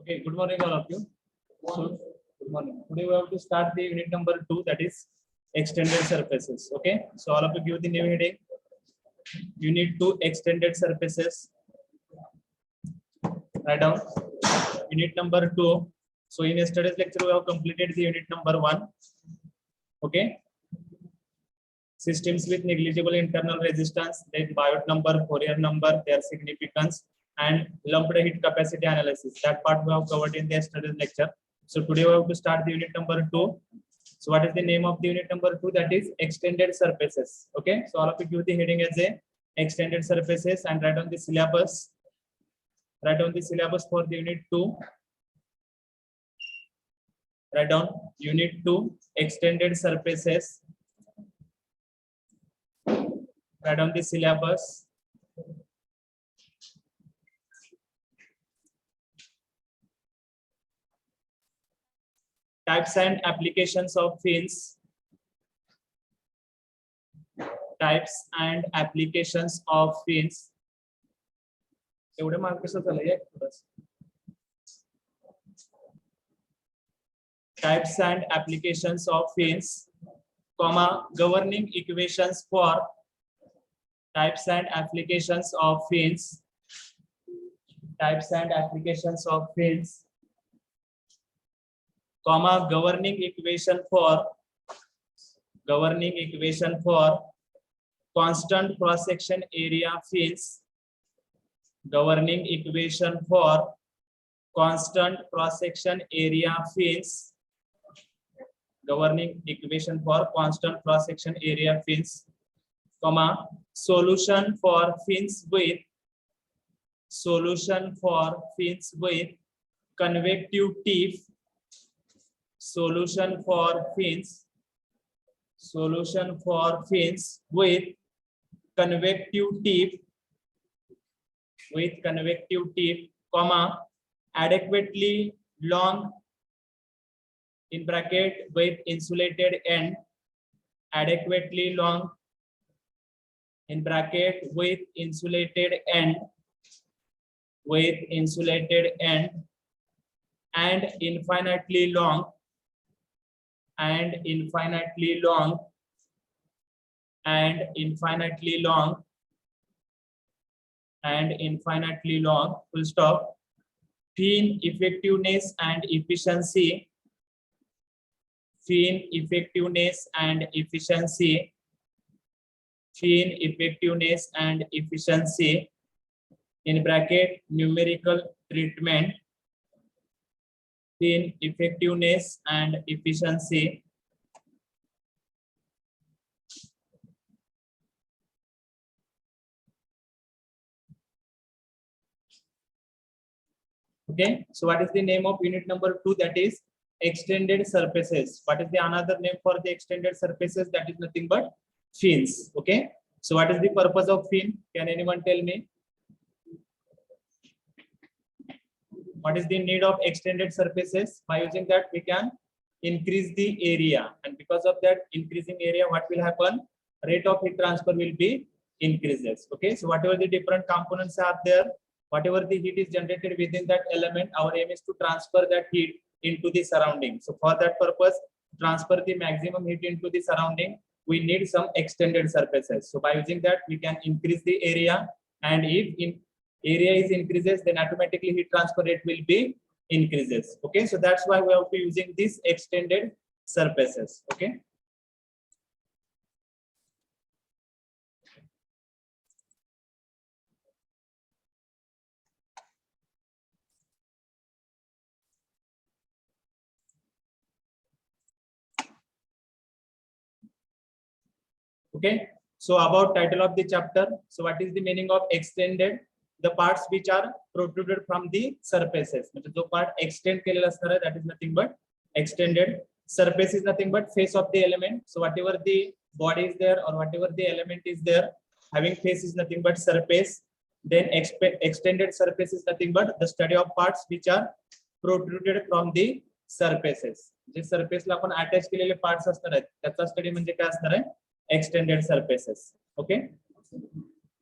Okay, good morning all of you. So, good morning. Today we have to start the unit number 2, that is extended surfaces. Okay, so all of you give the new heading. Unit 2, extended surfaces. Write down unit number 2. So in yesterday's lecture we have completed the unit number 1. Okay, systems with negligible internal resistance, then Biot number, Fourier number, their significance, and lumped heat capacity analysis. That part we have covered in the yesterday's lecture. So today we have to start the unit number 2. So what is the name of the unit number 2? That is extended surfaces. Okay, so all of you give the heading as a extended surfaces and write on the syllabus. Write down the syllabus for the unit 2. Write down unit 2, extended surfaces. Write down the syllabus. Types and applications of fins. Types and applications of fins. Types and applications of fins, comma, governing equations for types and applications of fins. Types and applications of fins, comma, governing equation for constant cross section area fins. Governing equation for constant cross section area fins. Governing equation for constant cross section area fins, comma, solution for fins with convective tip. Solution for fins with convective tip, comma, adequately long in bracket with insulated end. Adequately long in bracket with insulated end. And infinitely long. And infinitely long, full stop. Fin effectiveness and efficiency. Fin effectiveness and efficiency in bracket numerical treatment. Fin effectiveness and efficiency. Okay, so what is the name of unit number 2? That is extended surfaces. What is the another name for the extended surfaces? That is nothing but fins. Okay, so what is the purpose of fin? Can anyone tell me? What is the need of extended surfaces? By using that we can increase the area, and because of that increasing area, what will happen? Rate of heat transfer will be increases. Okay, so whatever the different components are there, whatever the heat is generated within that element, our aim is to transfer that heat into the surrounding. So for that purpose, transfer the maximum heat into the surrounding. we need some extended surfaces. So by using that, we can increase the area, and if area is increases, then automatically heat transfer rate will be increases. Okay, so that's why we have to using these extended surfaces. Okay. Okay, so about title of the chapter. So what is the meaning of extended? The parts which are protruded from the surfaces. जो part extend केलेला असणार आहे, that is nothing but extended. Surface is nothing but face of the element. So whatever the body is there or whatever the element is there, having face is nothing but surface. Then extended surface is nothing but the study of parts which are protruded from the surfaces. J surface ला आपण attach केलेले parts असणार आहेत, त्याचा study म्हणजे काय असणार आहे? Extended surfaces. Okay,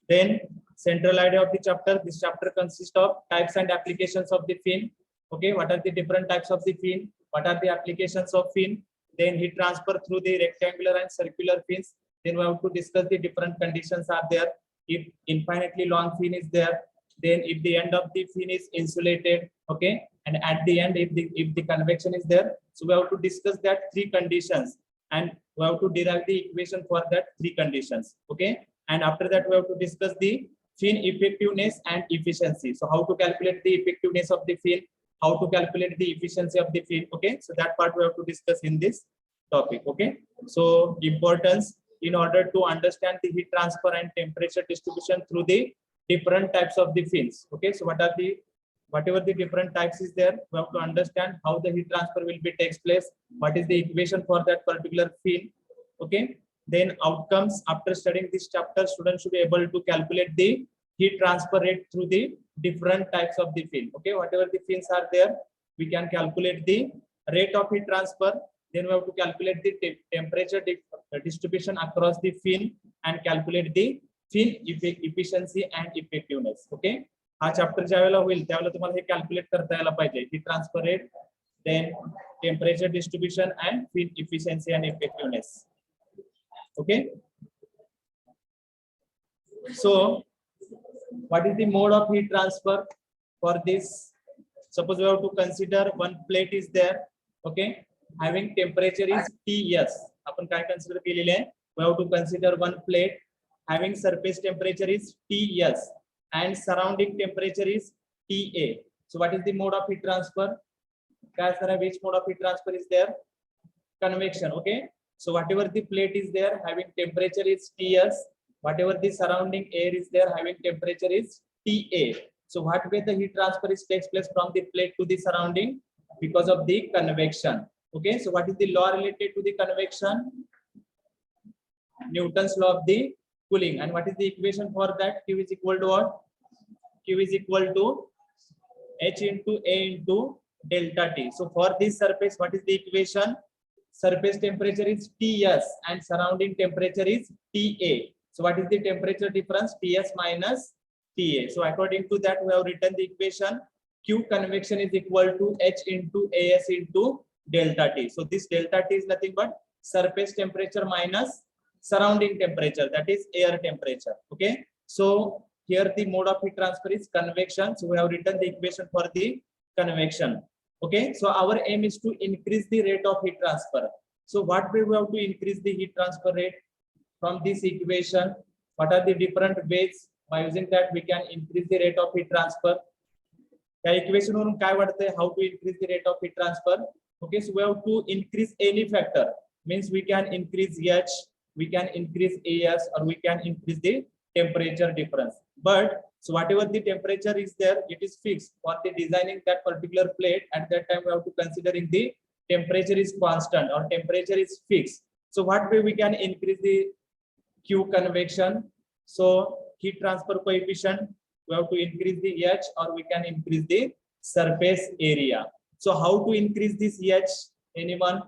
then central idea of the chapter. This chapter consists of types and applications of the fin. Okay, what are the different types of the fin? What are the applications of fin? Then heat transfer through the rectangular and circular fins. Then we have to discuss the different conditions are there. If infinitely long fin is there, then if the end of the fin is insulated, okay, and at the end if the convection is there, so we have to discuss that three conditions, and we have to derive the equation for that three conditions. Okay, and after that we have to discuss the fin effectiveness and efficiency. So how to calculate the effectiveness of the fin, how to calculate the efficiency of the fin. Okay, so that part we have to discuss in this topic. Okay, so importance in order to understand the heat transfer and temperature distribution through the different types of the fins. Okay, so whatever the different types is there, we have to understand how the heat transfer will be takes place, what is the equation for that particular fin. Okay, then outcomes. After studying this chapter, students should be able to calculate the heat transfer rate through the different types of the fin. Okay, whatever the fins are there, we can calculate the rate of heat transfer. Then we have to calculate the temperature distribution across the fin and calculate the fin efficiency and effectiveness. Okay, हा chapter ज्या वेळेला होईल त्यावेळेला तुम्हाला हे calculate करता यायला पाहिजे. Heat transfer rate, then temperature distribution and fin efficiency and effectiveness. Okay, so what is the mode of heat transfer for this? Suppose we have to consider one plate is there, okay, having temperature is Ts. आपण काय consider केलेले आहे? We have to consider one plate having surface temperature is Ts and surrounding temperature is Ta. So what is the mode of heat transfer? Which mode of heat transfer is there? Convection. Okay, so whatever the plate is there having temperature is Ts, whatever the surrounding air is there having temperature is Ta. So what way the heat transfer is takes place from the plate to the surrounding? Because of the convection. Okay, so what is the law related to the convection? Newton's law of the cooling. And what is the equation for that? Q is equal to what? Q is equal to H into A into delta T. So for this surface, what is the equation? Surface temperature is Ts and surrounding temperature is Ta. So what is the temperature difference? Ts minus Ta. So according to that, we have written the equation Q convection is equal to H into As into delta T. So this delta T is nothing but surface temperature minus surrounding temperature, that is air temperature. Okay, so here the mode of heat transfer is convection. So we have written the equation for the convection. Okay, so our aim is to increase the rate of heat transfer. So what way we have to increase the heat transfer rate? From this equation, what are the different ways? By using that we can increase the rate of heat transfer. The equation वरून काय वाटतंय? How to increase the rate of heat transfer? Okay, so we have to increase any factor. Means we can increase H, we can increase As, or we can increase the temperature difference. But so whatever the temperature is there, it is fixed. For the designing that particular plate, at that time we have to considering the temperature is constant or temperature is fixed. So what way we can increase the Q convection? So heat transfer coefficient, we have to increase the H or we can increase the surface area. So how to increase this H? Anyone?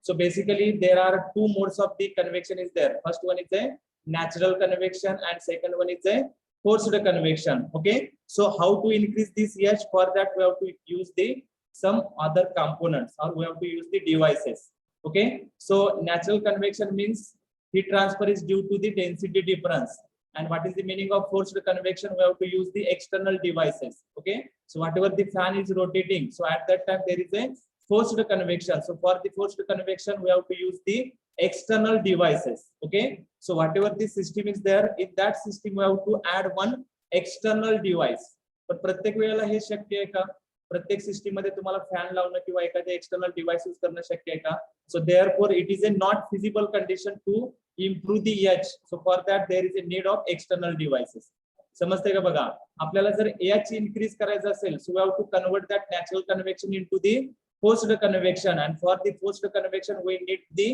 So basically there are two modes of the convection is there. First one is a natural convection and second one is a forced convection. Okay, so how to increase this H? For that we have to use the some other components or we have to use the devices. Okay, so natural convection means heat transfer is due to the density difference. And what is the meaning of forced convection? We have to use the external devices. Okay, so whatever the fan is rotating, so at that time there is a forced convection. So for the forced convection, we have to use the external devices. Okay, so whatever the system is there, in that system we have to add one external device. पण प्रत्येक वेळेला हे शक्य आहे का? प्रत्येक system मध्ये तुम्हाला fan लावणं किंवा एखादे एक्सटर्नल डिव्हाइसेस करणं शक्य आहे का? So therefore it is a not feasible condition to improve the h. So for that there is a need of external devices. समजते का? बघा, आपल्याला जर एच इन्क्रीज करायचं असेल, so we have to convert that natural convection into the forced convection, and for the forced convection we need the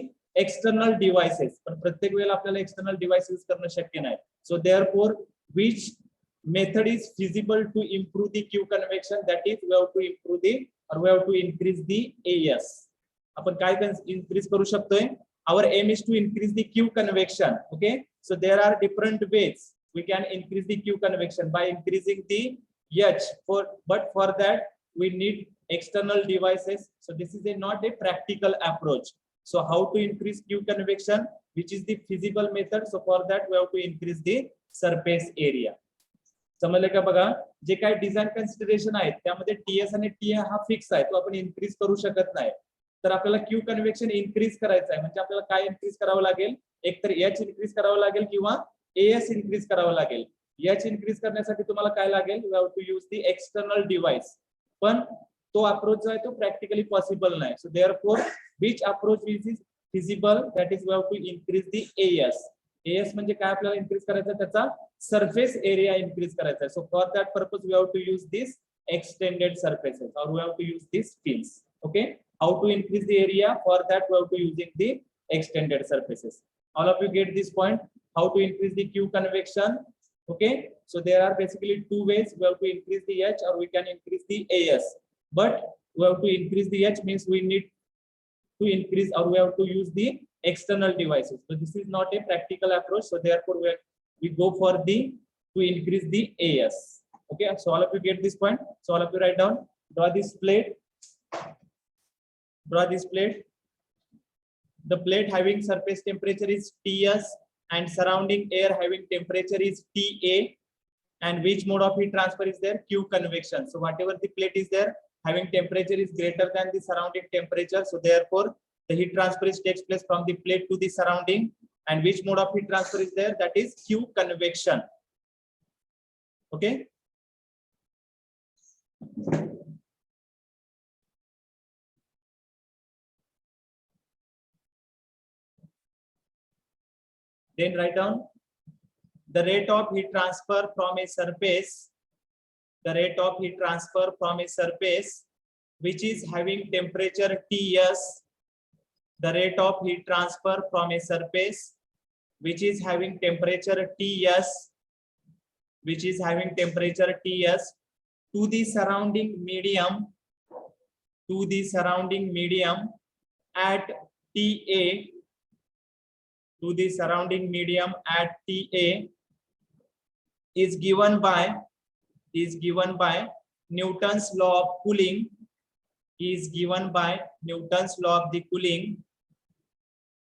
external devices. पण प्रत्येक वेळेला आपल्याला एक्सटर्नल डिव्हाइसेस करणं शक्य नाही. So therefore which method is feasible to improve the Q convection? That is, we have to improve the, or we have to increase the AS. आपण काय increase करू शकतोय? Our aim is to increase the Q convection. Okay, so there are different ways we can increase the Q convection by increasing the H. But for that we need external devices. So this is not a practical approach. So how to increase Q convection, which is the feasible method? So for that we have to increase the surface area. समजले का? बघा, जे काही design consideration आहेत त्यामध्ये TS आणि TA हा fix आहे, तो आपण इन्क्रीज करू शकत नाही. तर आपल्याला क्यू कन्व्हेक्शन इन्क्रीज करायचं आहे, म्हणजे आपल्याला काय इन्क्रीज करावं लागेल? एक तर एच इन्क्रीज करावं लागेल किंवा एएस इन्क्रीज करावं लागेल. एच इन्क्रीज करण्यासाठी तुम्हाला काय लागेल? You have to use the external device. पण तो अप्रोच जो आहे तो प्रॅक्टिकली पॉसिबल नाही. So therefore which approach is feasible? That is we have to increase the AS. AS म्हणजे काय? आपल्याला इन्क्रीज करायचा त्याचा सरफेस एरिया इन्क्रीज करायचा आहे. So for that purpose we have to use this extended surfaces, और we have to use this fins. Okay, how to increase the area? For that we have to using the extended surfaces. All of you get this point? How to increase the Q convection? Okay, so there are basically two ways. We have to increase the H, or we can increase the AS. But we have to increase the H means we need to increase, or we have to use the external devices. So this is not a practical approach. So therefore we go for the to increase the AS. Okay, so all of you get this point. So all of you write down. Draw this plate. Draw this plate. The plate having surface temperature is Ts and surrounding air having temperature is Ta, and which mode of heat transfer is there? Q convection. So whatever the plate is there having temperature is greater than the surrounding temperature, so therefore the heat transfer takes place from the plate to the surrounding. And which mode of heat transfer is there? That is Q convection. Okay, then write down the rate of heat transfer from a surface, the rate of heat transfer from a surface which is having temperature Ts, the rate of heat transfer from a surface which is having temperature Ts, which is having temperature Ts to the surrounding medium, to the surrounding medium at Ta, to the surrounding medium at Ta is given by Newton's law of cooling, is given by Newton's law of the cooling.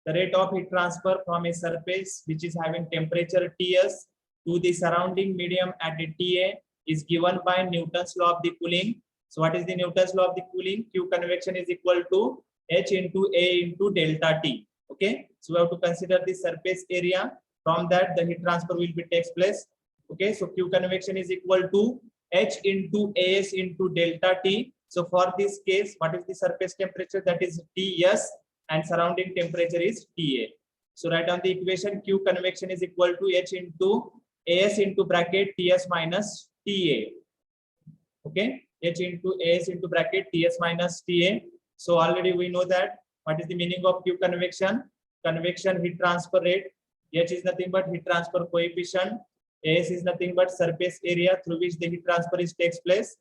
The rate of heat transfer from a surface which is having temperature Ts to the surrounding medium at Ta is given by Newton's law of the cooling. So what is the Newton's law of the cooling? Q convection is equal to H into A into delta T. Okay, so we have to consider the surface area. From that the heat transfer will be takes place. Okay, so Q convection is equal to H into AS into delta T. So for this case, what is the surface temperature? That is Ts, and surrounding temperature is Ta. So write down the equation. Q convection is equal to H into AS into bracket Ts minus Ta. Okay, H into AS into bracket Ts minus Ta. So already we know that. What is the meaning of Q convection? Convection heat transfer rate. H is nothing but heat transfer coefficient. AS is nothing but surface area through which the heat transfer is takes place.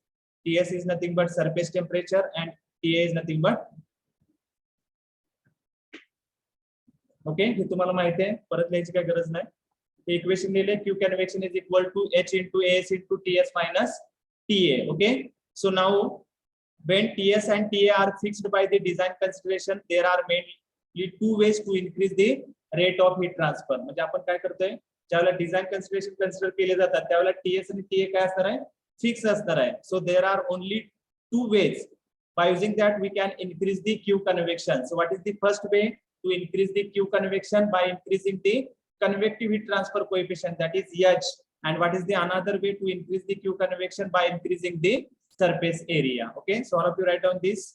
Ts is nothing but surface temperature, and Ta is nothing but. Okay, हे तुम्हाला माहिती आहे, परत लिहायची काही गरज नाही. हे equation लिहिले. Q convection is equal to H into AS into Ts minus Ta. Okay, so now when Ts and Ta are fixed by the design consideration, there are mainly two ways to increase the rate of heat transfer. म्हणजे आपण काय करतोय, ज्यावेळेला design consideration consider केले जातात त्यावेळेला TS आणि TA काय असणार आहे, फिक्स असणार आहे. So there are only two ways. By using that we can increase the Q convection. So what is the first way to increase the Q convection? By increasing the convective heat transfer coefficient, that is H. And what is the another way to increase the Q convection? By increasing the surface area. Okay, so all of you write down this.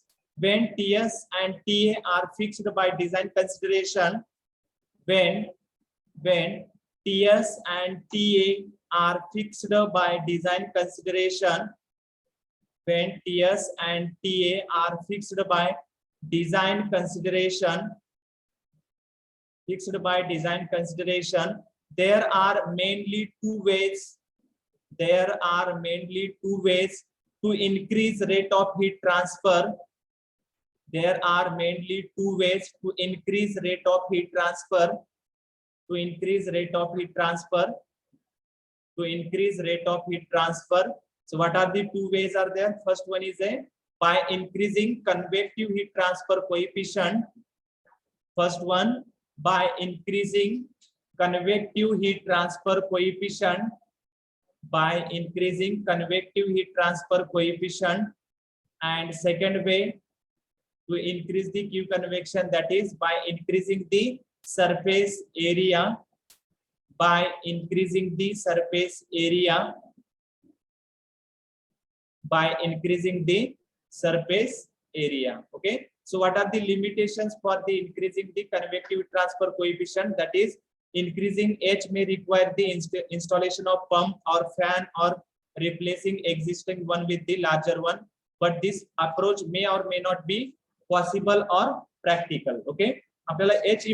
When TS and TA are fixed by design consideration, when TS and TA are fixed by design consideration, when TS and TA are fixed by design consideration, there are mainly two ways. There are mainly two ways to increase rate of heat transfer. There are mainly two ways to increase rate of heat transfer. To increase rate of heat transfer. To increase rate of heat transfer. So what are the two ways are there? First one is by increasing convective heat transfer coefficient. First one, by increasing convective heat transfer coefficient. By increasing convective heat transfer coefficient. And second way to increase the Q convection, that is by increasing the surface area. By increasing the surface area. By increasing the surface area. Okay, so what are the limitations for the increasing the convective transfer coefficient? That is, increasing H may require the installation of pump or fan or replacing existing one with the larger one, but this approach may or may not be possible or practical. Okay, आपल्याला H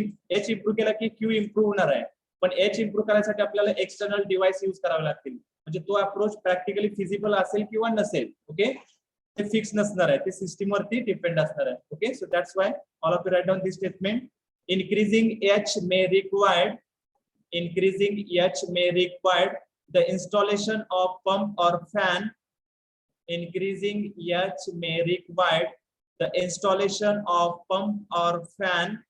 improve केला की Q improve होणार आहे, पण H improve करायसाठी आपल्याला external device use करावे लागतील. म्हणजे तो अप्रोच प्रॅक्टिकली फिजिबल असेल किंवा नसेल. ओके, ते फिक्स नसणार आहे, ते सिस्टम वरती डिपेंड असणार आहे. Okay, so that's why all of you write down this statement. increasing H may require the installation of pump or fan. Increasing H may require the installation of pump or fan.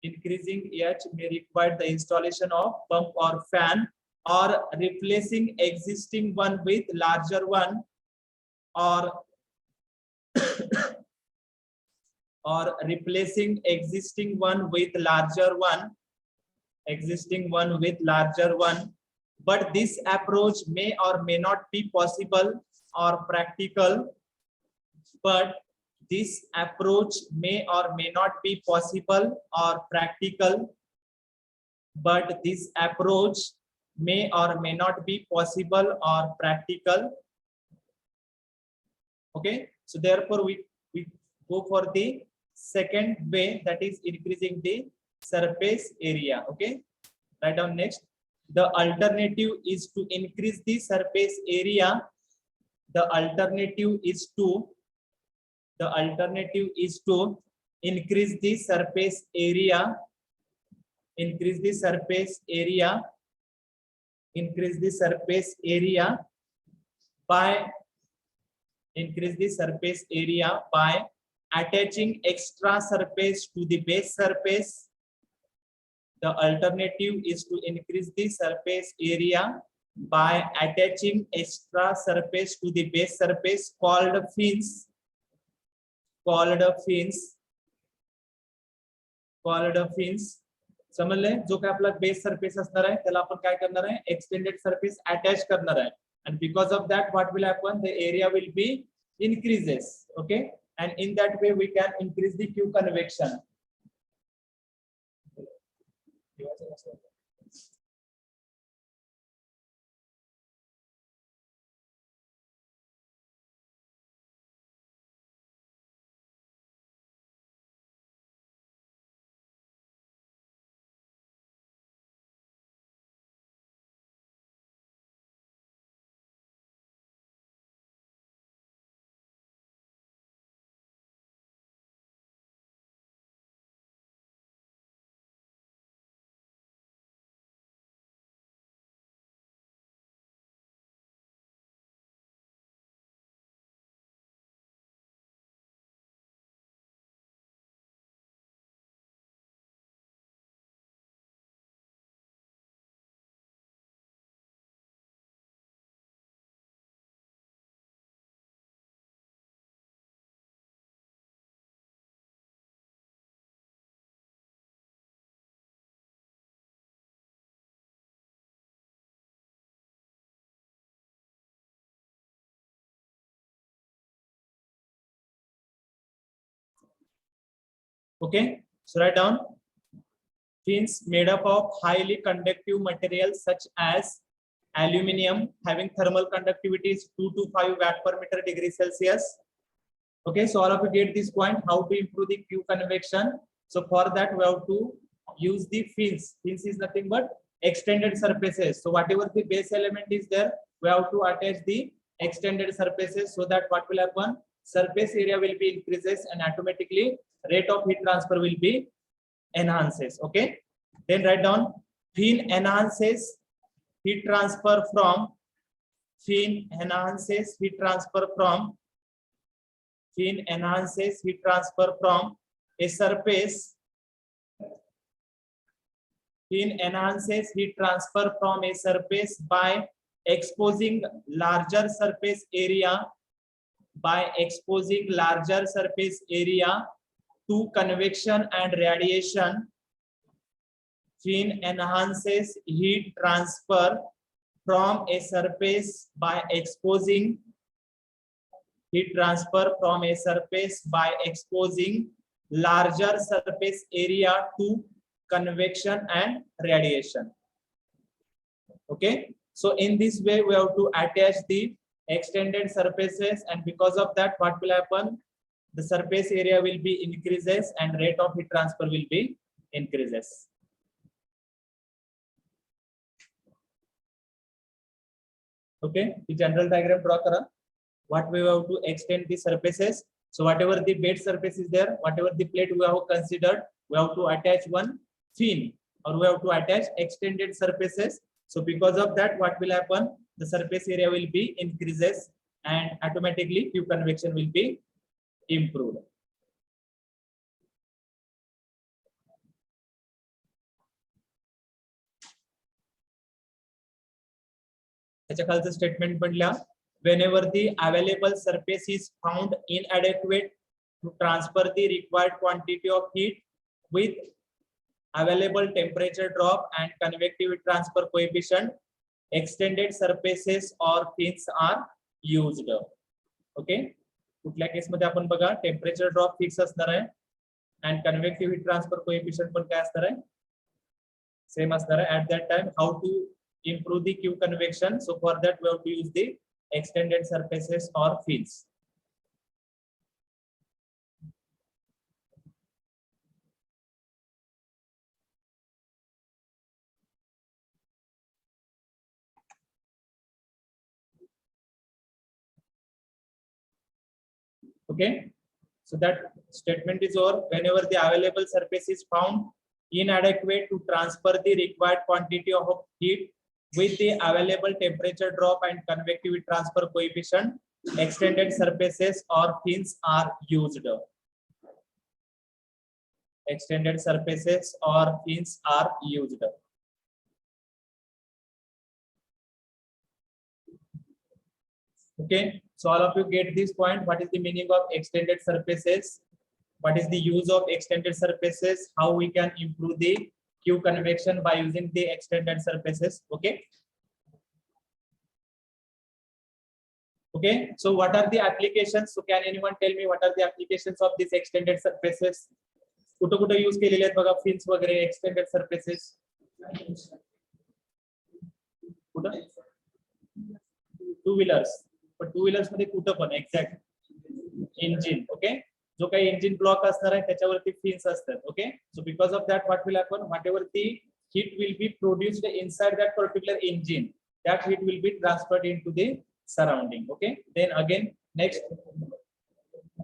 Increasing H may require the installation of pump or fan, or replacing existing one with larger one, or replacing existing one with larger one. But this approach may or may not be possible or practical. But this approach may or may not be possible or practical. But this approach may or may not be possible or practical. Okay, so therefore we go for the second way, that is increasing the surface area. Okay, write down next. The alternative is to increase the surface area. The alternative is to increase the surface area. Increase the surface area. Increase the surface area by increase the surface area by attaching extra surface to the base surface. The alternative is to increase the surface area by attaching extra surface to the base surface called fins. समजले? जो काय आपला base surface असणार आहे त्याला आपण काय करणार आहे, एक्सटेंडेड सरफेस अटॅच करणार आहे. and because of that what will happen, the area will be increases. Okay, and in that way we can increase the Q convection. Okay, so write down fins made up of highly conductive materials such as aluminum having thermal conductivity is 2 to 5 watt per meter degree Celsius. Okay, so all of you get this point, how to improve the Q convection. So for that we have to use the fins. Fins is nothing but extended surfaces. So whatever the base element is there, we have to attach the extended surfaces so that what will happen? Surface area will be increases and automatically rate of heat transfer will be enhances. Okay, then write down fin enhances heat transfer from fin enhances heat transfer from fin enhances heat transfer from a surface. Fin enhances heat transfer from a surface by exposing larger surface area to convection and radiation. Fin enhances heat transfer from a surface by exposing larger surface area to convection and radiation. Okay, so in this way we have to attach the extended surfaces, and because of that what will happen? The surface area will be increases and rate of heat transfer will be increases. Okay, the general diagram draw kara. What we have to extend the surfaces. So whatever the bed surface is there, whatever the plate we have considered, we have to attach one fin, or we have to attach extended surfaces. So because of that, what will happen? The surface area will be increases and automatically Q convection will be improved. त्याच्या खालचं statement बनल्या, whenever the available surface is found inadequate to transfer the required quantity of heat with available temperature drop and convective transfer coefficient, extended surfaces or fins are used. Okay, कुठल्या case मध्ये आपण बघा temperature drop fix असणार आहे and convective heat transfer coefficient पण काय असणार आहे, सेम असणार आहे. At that time how to improve the Q convection? So for that we have to use the extended surfaces or fins. Okay, so that statement is over. Whenever the available surface is found inadequate to transfer the required quantity of heat with the available temperature drop and convective transfer coefficient, extended surfaces or fins are used. Extended surfaces or fins are used. Okay, so all of you get this point. What is the meaning of extended surfaces? What is the use of extended surfaces? How we can improve the Q convection by using the extended surfaces? Okay. Okay, so what are the applications? So can anyone tell me what are the applications of these extended surfaces? कुठे कुठे use केलेले आहेत बघा fins वगैरे extended surfaces? कुठे? Two wheelers. पण two wheelers मध्ये कुठे पण एक्झॅक्ट इंजिन. ओके, जो काही इंजिन ब्लॉक असणार आहे त्याच्यावरती फिन्स असतात. Okay, so because of that what will happen, whatever heat will be produced inside that particular engine, that heat will be transferred into the surrounding. Okay, then again next,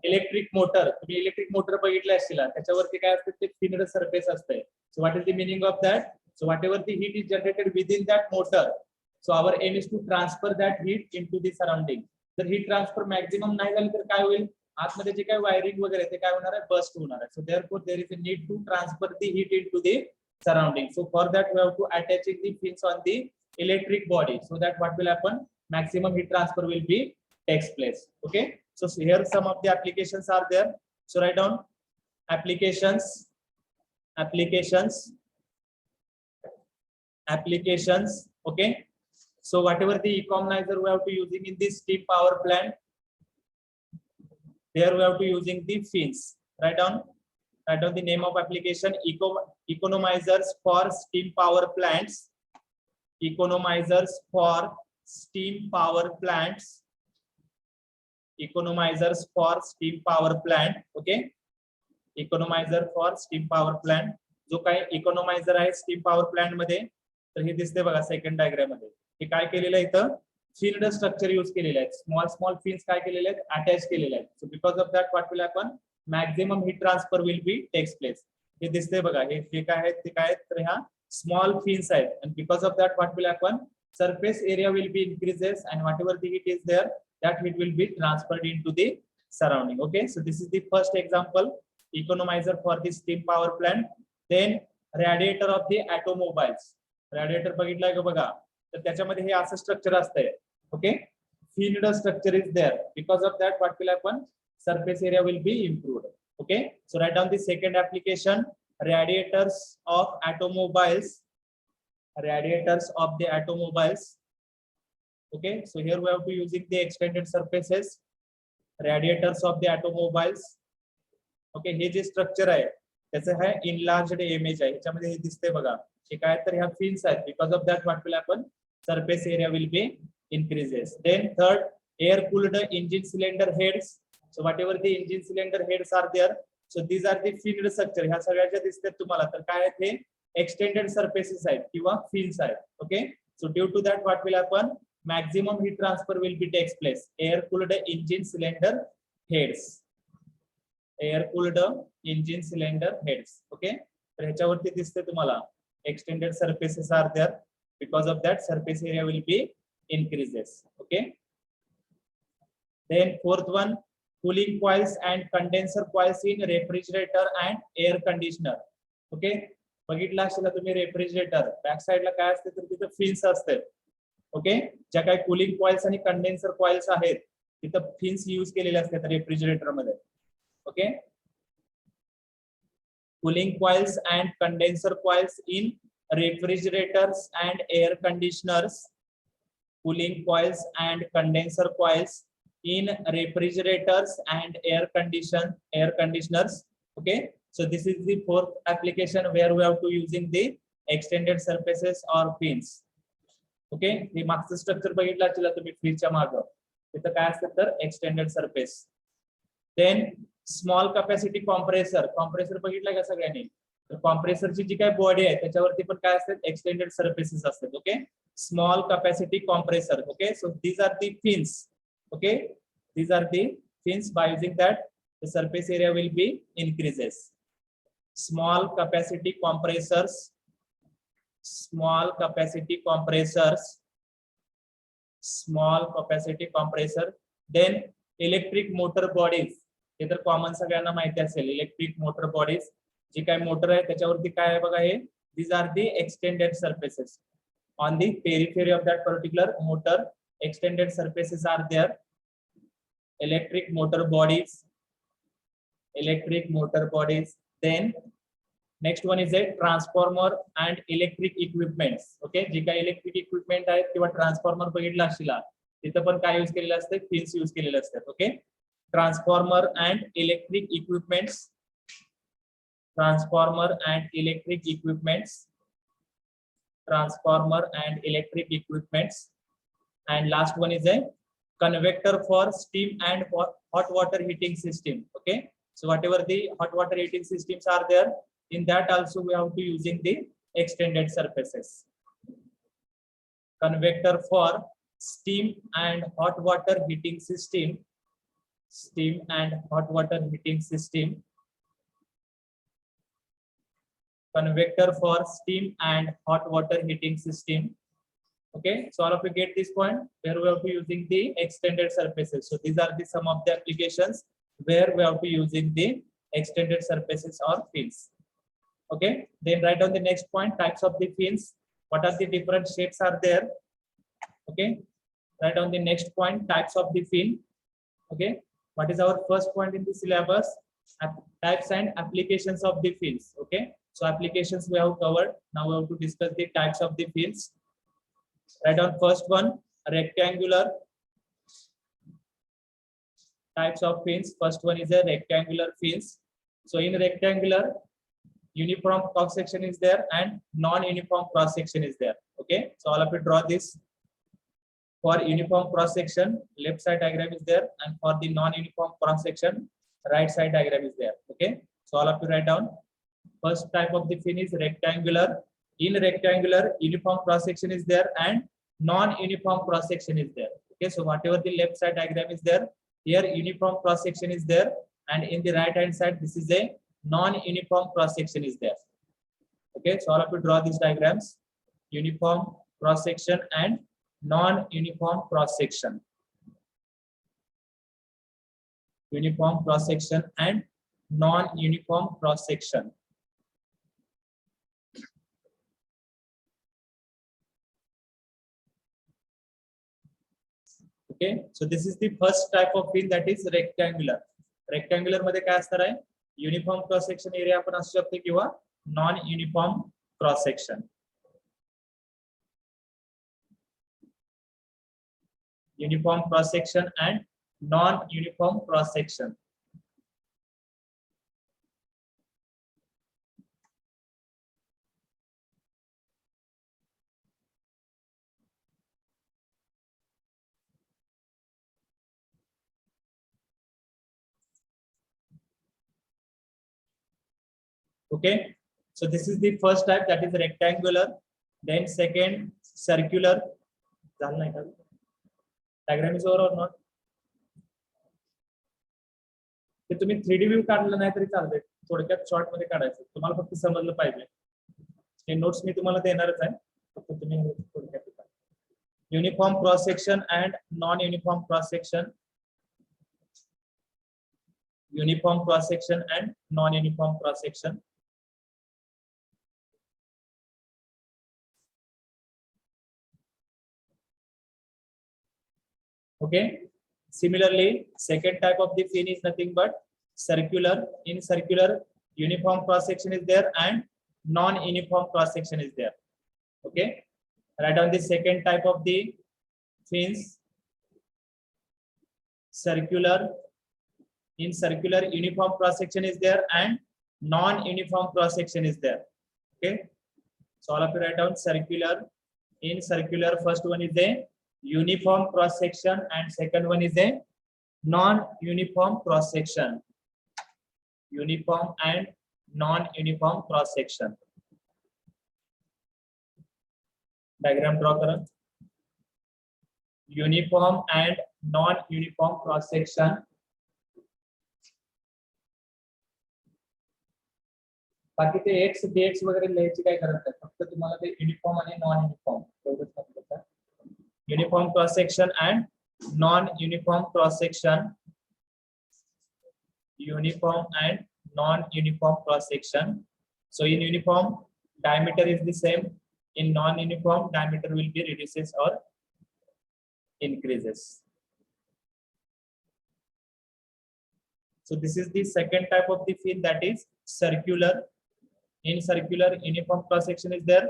electric motor. तुम्ही electric motor बघितलं असेल, त्याच्यावरती काय असते ते thinner surface असते. So what is the meaning of that? So whatever the heat is generated within that motor, so our aim is to transfer that heat into the surrounding. जर heat transfer maximum नाही झाली तर काय होईल? आतमध्ये जे काय wiring वगैरे ते काय होणार आहे? बस्ट होणार आहे. So therefore there is a need to transfer the heat into the surrounding. So for that we have to attaching the fins on the electric body, so that what will happen, maximum heat transfer will be takes place. Okay, so here some of the applications are there. So write down applications. Okay, so whatever the economizer we have to using in this steam power plant, there we have to using the fins. Write down Write down the name of application. Economizers for steam power plants. Economizers for steam power plants. Economizers for steam power plant. Okay. Economizer for steam power plant. जो काय economiser आहे steam power plant मध्ये, तर हे दिसते बघा second diagram मध्ये. हे काय केलेलं आहे इथं फिल्ड स्ट्रक्चर यूज केलेले आहेत. स्मॉल स्मॉल फिन्स काय केलेले आहेत अटॅच केलेले आहेत. So because of that what will happen maximum heat transfer will be takes place. हे दिसते बघा हे जे काय आहेत ते काय आहेत तर ह्या स्मॉल फिन्स आहेत. आणि because of that what will happen surface area will be increases and whatever the heat is there that heat will be transferred into the surrounding. Okay, so this is the first example, economizer for the steam power plant. Then radiator of the automobiles. Radiator बघितलाय का बघा, तर त्याच्यामध्ये हे असं structure असतंय. Okay, finned structure is there. Because of that what will happen, surface area will be improved. Okay, so write down the second application, radiators of automobiles. Radiators of the automobiles. Okay, so here we have to using the extended surfaces, radiators of the automobiles. Okay, हे जे structure आहे त्याचं आहे enlarged image आहे. ह्याच्यामध्ये हे दिसते बघा, हे काय तर ह्या फिन्स आहेत. Because of that what will happen surface area will be increases. Then third, air cooled engine cylinder heads. So whatever the engine cylinder heads are there, so these are the finned structure. ह्या सगळ्याच्या दिसतात तुम्हाला, तर काय आहेत हे extended surfaces आहेत किंवा fins आहेत. Okay, so due to that what will happen, maximum heat transfer will be takes place. Air cooled engine cylinder heads. Air cooled engine cylinder heads. Okay, तर ह्याच्यावरती दिसते तुम्हाला extended surfaces are there. Because of that surface area will be increases. Okay, then fourth one, cooling coils and condenser coils in refrigerator and air conditioner. Okay, बघितला असेल तुम्ही refrigerator back साइडला काय असते तर तिथे फिन्स असते. ओके, ज्या काही कूलिंग कॉइल्स आणि कंडेन्सर कॉइल्स आहेत तिथे फिन्स यूज केलेले असतात रेफ्रिजरेटर मध्ये. Okay, cooling coils and condenser coils in refrigerators and air conditioners. Cooling coils and condenser coils in refrigerators and air conditioners. Okay, so this is the fourth application where we have to using the extended surfaces or fins. Okay, हे मागचं structure बघितलं असेल तुम्ही फ्रीजच्या मागं, तिथं काय असतं तर extended surface. Then small capacity compressor. Compressor बघितलं का सगळ्यांनी, तर कॉम्प्रेसरची जी काही बॉडी आहे त्याच्यावरती पण काय असतात एक्सटेंडेड सरफेसेस असतात. Okay, small capacity compressor. Okay, so these are the fins. Okay, these are the fins. By using that the surface area will be increases. Small capacity compressors, small capacity compressors, small capacity compressor. Then electric motor bodies. हे तर common सगळ्यांना माहिती असेल. Electric motor bodies, जी काय motor आहे त्याच्यावरती काय आहे बघा हे, these are the extended surfaces on the periphery of that particular motor. Extended surfaces are there. Electric motor bodies, electric motor bodies. Then next one is a transformer and electric equipments. Okay, जी काय electric equipment आहेत किंवा transformer बघितला असेल तिथं पण काय use केलेलं असतं, फिन्स यूज केलेले असतात. Okay, transformer and electric equipments. Transformer and electric equipments. Transformer and electric equipments. And last one is a convector for steam and hot water heating system. Okay, so whatever the hot water heating systems are there, in that also we have to using the extended surfaces. Convector for steam and hot water heating system. Steam and hot water heating system. Convector for steam and hot water heating system. Okay, so all of you get this point where we have to using the extended surfaces. So these are the some of the applications where we have to using the extended surfaces or fins. Okay, then write down the next point, types of the fins. What are the different shapes are there? Okay, write down the next point, types of the fin. Okay, what is our first point in the syllabus? Types and applications of the fins. Okay, so applications we have covered. Now we have to discuss the types of the fins. Write down first one, rectangular. Types of fins. First one is a rectangular fins. So in rectangular, uniform cross section is there and non-uniform cross section is there. Okay, so all of you draw this. For uniform cross section, left side diagram is there, and for the non-uniform cross section, right side diagram is there. Okay, so all of you write down. First type of the fin is rectangular. In rectangular, uniform cross section is there and non-uniform cross section is there. Okay, so whatever the left side diagram is there, here uniform cross section is there, and in the right hand side, this is a non-uniform cross section is there. Okay, so all of you draw these diagrams: uniform cross section and non-uniform cross section. Uniform cross section and non-uniform cross section. Okay, so this is the first type of fin, that is rectangular. Rectangular मध्ये काय असणार आहे? Uniform cross section area आपण असू शकते किंवा non uniform cross section. Uniform cross section and non-uniform cross section. Okay, so this is the first type, that is rectangular. Then second, circular. Diagram is over or not? ते तुम्ही 3D view काढलं नाही तरी चालते, थोडक्यात short मध्ये काढायचं, तुम्हाला फक्त समजलं पाहिजे. हे नोट्स मी तुम्हाला देणारच आहे, फक्त तुम्ही थोडक्यात. Uniform cross section and non uniform cross section. Uniform cross section and non-uniform cross section. Okay, similarly, second type of the fin is nothing but circular. In circular, uniform cross section is there and non-uniform cross section is there. Okay, write down the second type of the fins. Circular. In circular, uniform cross section is there and non-uniform cross section is there. Okay, so all of you write down circular. In circular, first one is a uniform cross section and second one is a non-uniform cross section. Uniform and non-uniform cross section. Diagram draw करा. Uniform and non-uniform cross section. बाकी ते x dx वगैरे लिहायची काय गरज नाही, फक्त तुम्हाला ते युनिफॉर्म आणि नॉन युनिफॉर्म एवढंच सांगितलं. Uniform cross section and non uniform cross section. Uniform and non-uniform cross section. So in uniform, diameter is the same. In non-uniform, diameter will be reduces or increases. So this is the second type of the fin, that is circular. In circular, uniform cross section is there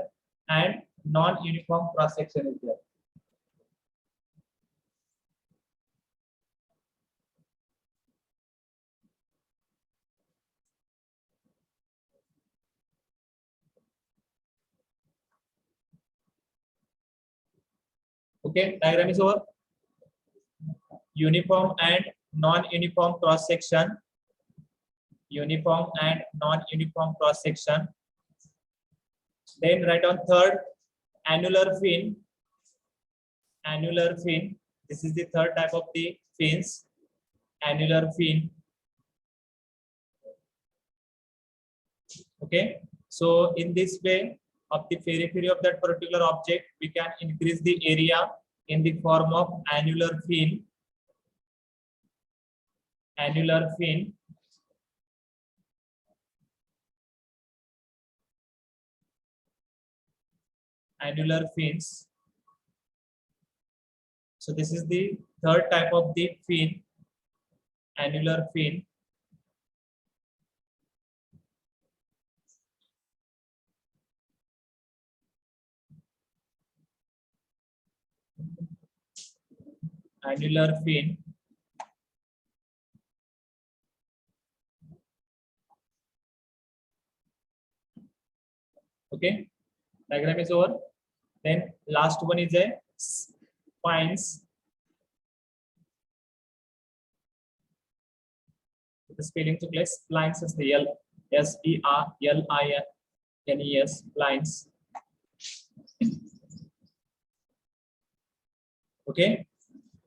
and non-uniform cross section is there. Okay, diagram is over. Uniform and non-uniform cross section. Uniform and non-uniform cross section. Then write on third, annular fin. Annular fin. This is the third type of the fins. Annular fin. Okay, so in this way of the periphery of that particular object, we can increase the area in the form of annular fin. Annular fin. Annular fins. So this is the third type of the fin. Annular fin. Annular fin. Okay, diagram is over. Then last one is a spines. The spelling to place splines is the SPRLINES splines. Okay,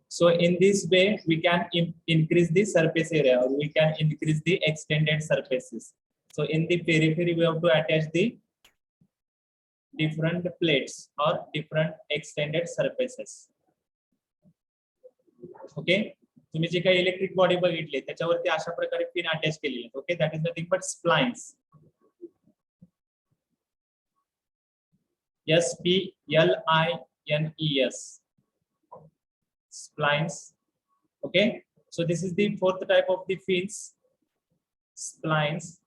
so in this way we can increase the surface area, or we can increase the extended surfaces. So in the periphery we have to attach the different plates or different extended surfaces. Okay, तुम्ही जे काही electric body बघितली त्याच्यावरती अशा प्रकारे pin attach केलेली आहे. Okay, that is nothing but splines. SPLINES splines. Okay, so this is the fourth type of the fins, splines.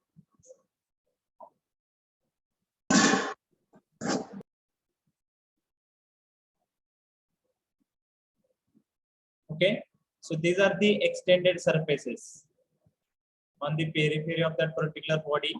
Okay, so these are the extended surfaces on the periphery of that particular body.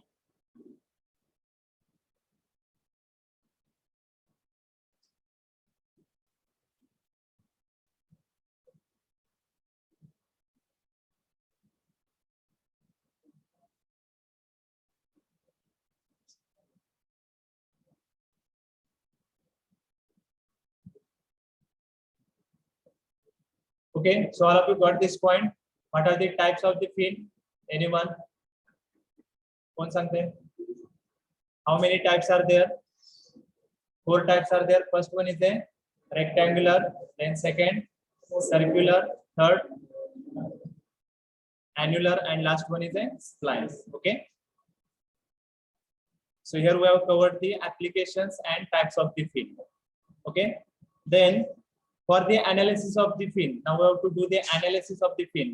Okay, so all of you got this point. What are the types of the fin? Anyone? One something. How many types are there? 4 types are there. First one is a rectangular, then second circular, third annular, and last one is a splines. Okay, so here we have covered the applications and types of the fin. Okay, then for the analysis of the fin, now we have to do the analysis of the fin.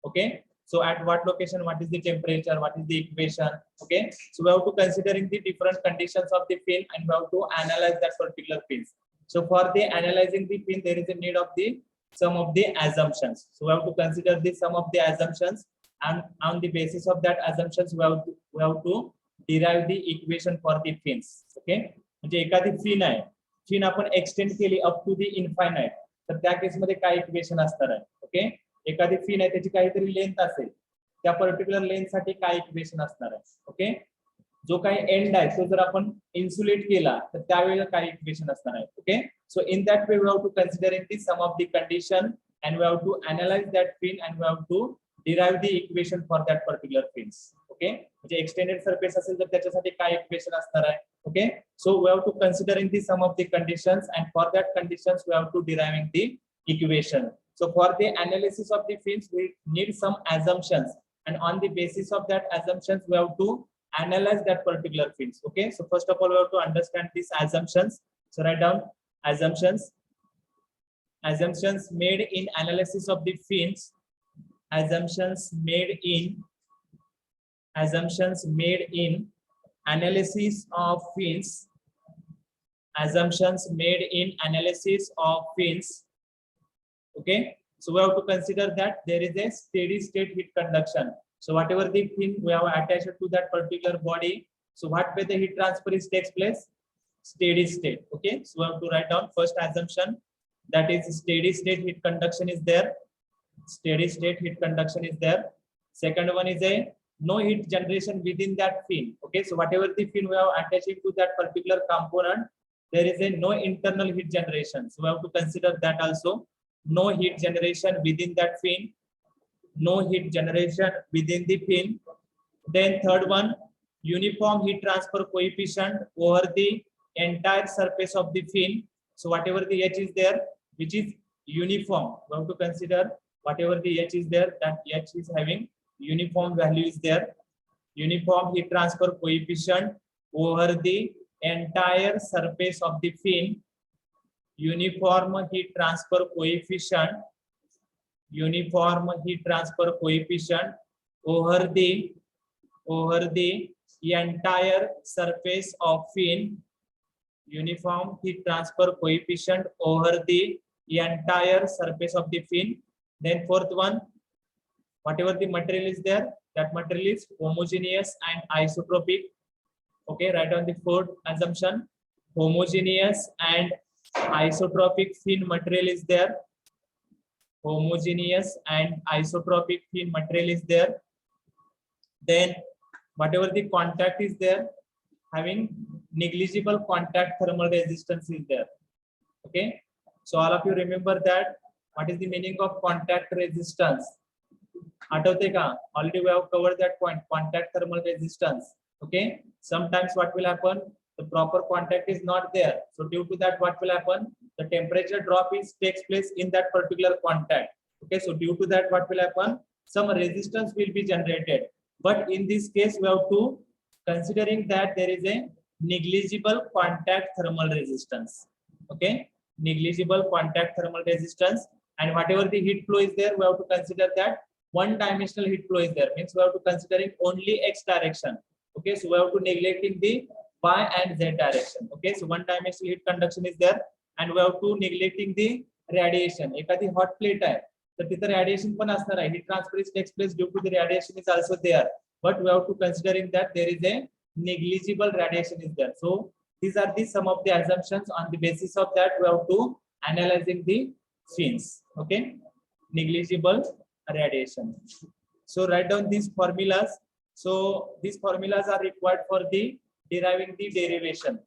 Okay, so at what location, what is the temperature, what is the equation? Okay, so we have to considering the different conditions of the fin, and we have to analyze that particular fins. So for the analyzing the fin, there is a need of the sum of the assumptions. So we have to consider the sum of the assumptions, and on the basis of that assumptions we have to derive the equation for the fins. Okay, म्हणजे एखादी fin आहे, fin आपण extend केली up to the infinite, तर त्या case मध्ये काय equation असणार आहे? ओके, एखादी fin आहे त्याची काहीतरी लेंथ असेल, त्या पर्टिक्युलर लेंथ साठी काय इक्वेशन असणार आहे? ओके, जो काही एंड आहे तो जर आपण इन्सुलेट केला तर त्यावेळेला काय इक्वेशन असणार आहे? Okay, so in that way we have to considering the some of the condition, and we have to analyze that fin, and we have to derive the equation for that particular fins. Okay, म्हणजे extended surface असेल तर त्याच्यासाठी काय equation असणार आहे? Okay, so we have to considering the sum of the conditions, and for that conditions we have to deriving the equation. So for the analysis of the fins we need some assumptions, and on the basis of that assumptions we have to analyze that particular fins. Okay, so first of all we have to understand these assumptions. So write down assumptions. Assumptions made in analysis of the fins. Assumptions made in analysis of fins. Assumptions made in analysis of fins. Okay, so we have to consider that there is a steady state heat conduction. So whatever the fin we have attached to that particular body, so what way the heat transfer is takes place? Steady state. Okay, so we have to write down first assumption, that is steady state heat conduction is there. Steady state heat conduction is there. Second one is a no heat generation within that fin. Okay, so whatever the fin we have attaching to that particular component, there is a no internal heat generation. So we have to consider that also. No heat generation within that fin. No heat generation within the fin. Then third one, uniform heat transfer coefficient over the entire surface of the fin. So whatever the H is there, which is uniform, we have to consider whatever the H is there, that H is having uniform value is there. Uniform heat transfer coefficient over the entire surface of the fin. Uniform heat transfer coefficient. Uniform heat transfer coefficient over the entire surface of fin. Uniform heat transfer coefficient over the entire surface of the fin. Then fourth one, whatever the material is there, that material is homogeneous and isotropic. Okay, write down the fourth assumption. Homogeneous and isotropic thin material is there. Homogeneous and isotropic thin material is there. Then whatever the contact is there, having negligible contact thermal resistance is there. Okay, so all of you remember that. What is the meaning of contact resistance? आठवते का? Already we have covered that point, contact thermal resistance. Okay, sometimes what will happen, the proper contact is not there, so due to that what will happen, the temperature drop is takes place in that particular contact. Okay, so due to that what will happen, some resistance will be generated, but in this case we have to considering that there is a negligible contact thermal resistance. Okay, negligible contact thermal resistance, and whatever the heat flow is there, we have to consider that one dimensional heat flow is there, means we have to considering only x direction. Okay, so we have to neglecting the y and z direction. Okay, so one dimensional heat conduction is there, and we have to neglecting the radiation. एखादी hot plate आहे तर तिथे radiation पण असणार आहे, heat transfer takes place due to the radiation is also there, but we have to considering that there is a negligible radiation is there. So these are the some of the assumptions. On the basis of that we have to analyzing the fins. Okay, negligible radiation. So write down these formulas. So these formulas are required for the deriving the derivation.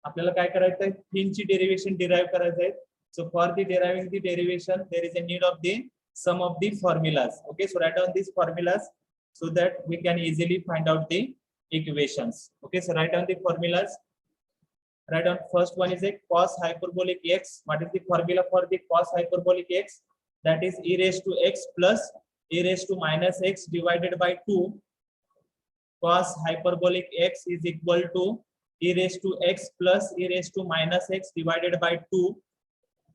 आपल्याला काय करायचं आहे, फिनची derivation derive करायचं आहे. So for the deriving the derivation, there is a need of the sum of the formulas. Okay, so write down these formulas so that we can easily find out the equations. Okay, so write down the formulas. Write down first one is a cos hyperbolic x. What is the formula for the cos hyperbolic x? That is e raised to x plus e raised to minus x divided by 2. Cos hyperbolic x is equal to e raised to x plus e raised to minus x divided by 2.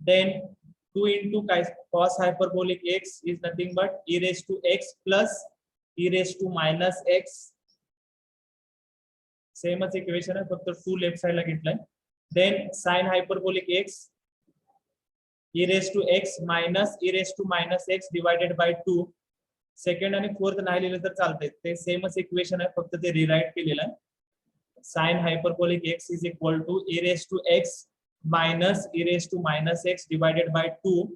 Then 2 into cos hyperbolic x is nothing but e raised to x plus e raised to minus x. Same as equation है, फक्त 2 left side ला घेतलाय. Then sin hyperbolic x e raised to x minus e raised to minus x divided by 2. Second आणि fourth नाही लिहिलं तर चालतंय, ते सेमच इक्वेशन आहे, फक्त ते रिराइट केलेलं आहे. sin hyperbolic x is equal to e raised to x minus e raised to minus x divided by 2.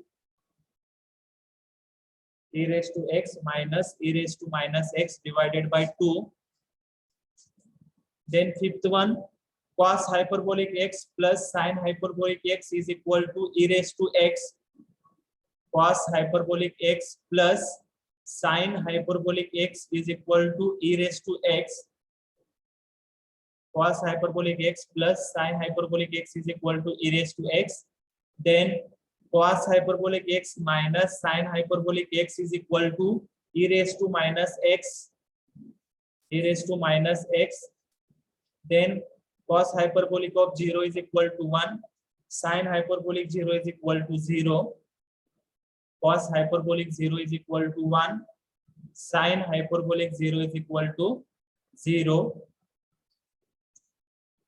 E raised to x minus e raised to minus x divided by 2. Then fifth one, cos hyperbolic x plus sin hyperbolic x is equal to e raised to x. Cos hyperbolic x plus sin hyperbolic x is equal to e raised to x. Cos hyperbolic x plus sin hyperbolic x is equal to e raised to x. Then cos hyperbolic x minus sin hyperbolic x is equal to e raised to minus x. E raised to minus x. Then cos hyperbolic of 0 is equal to 1. Sin hyperbolic 0 is equal to 0. Cos hyperbolic 0 is equal to 1. Sin hyperbolic 0 is equal to 0.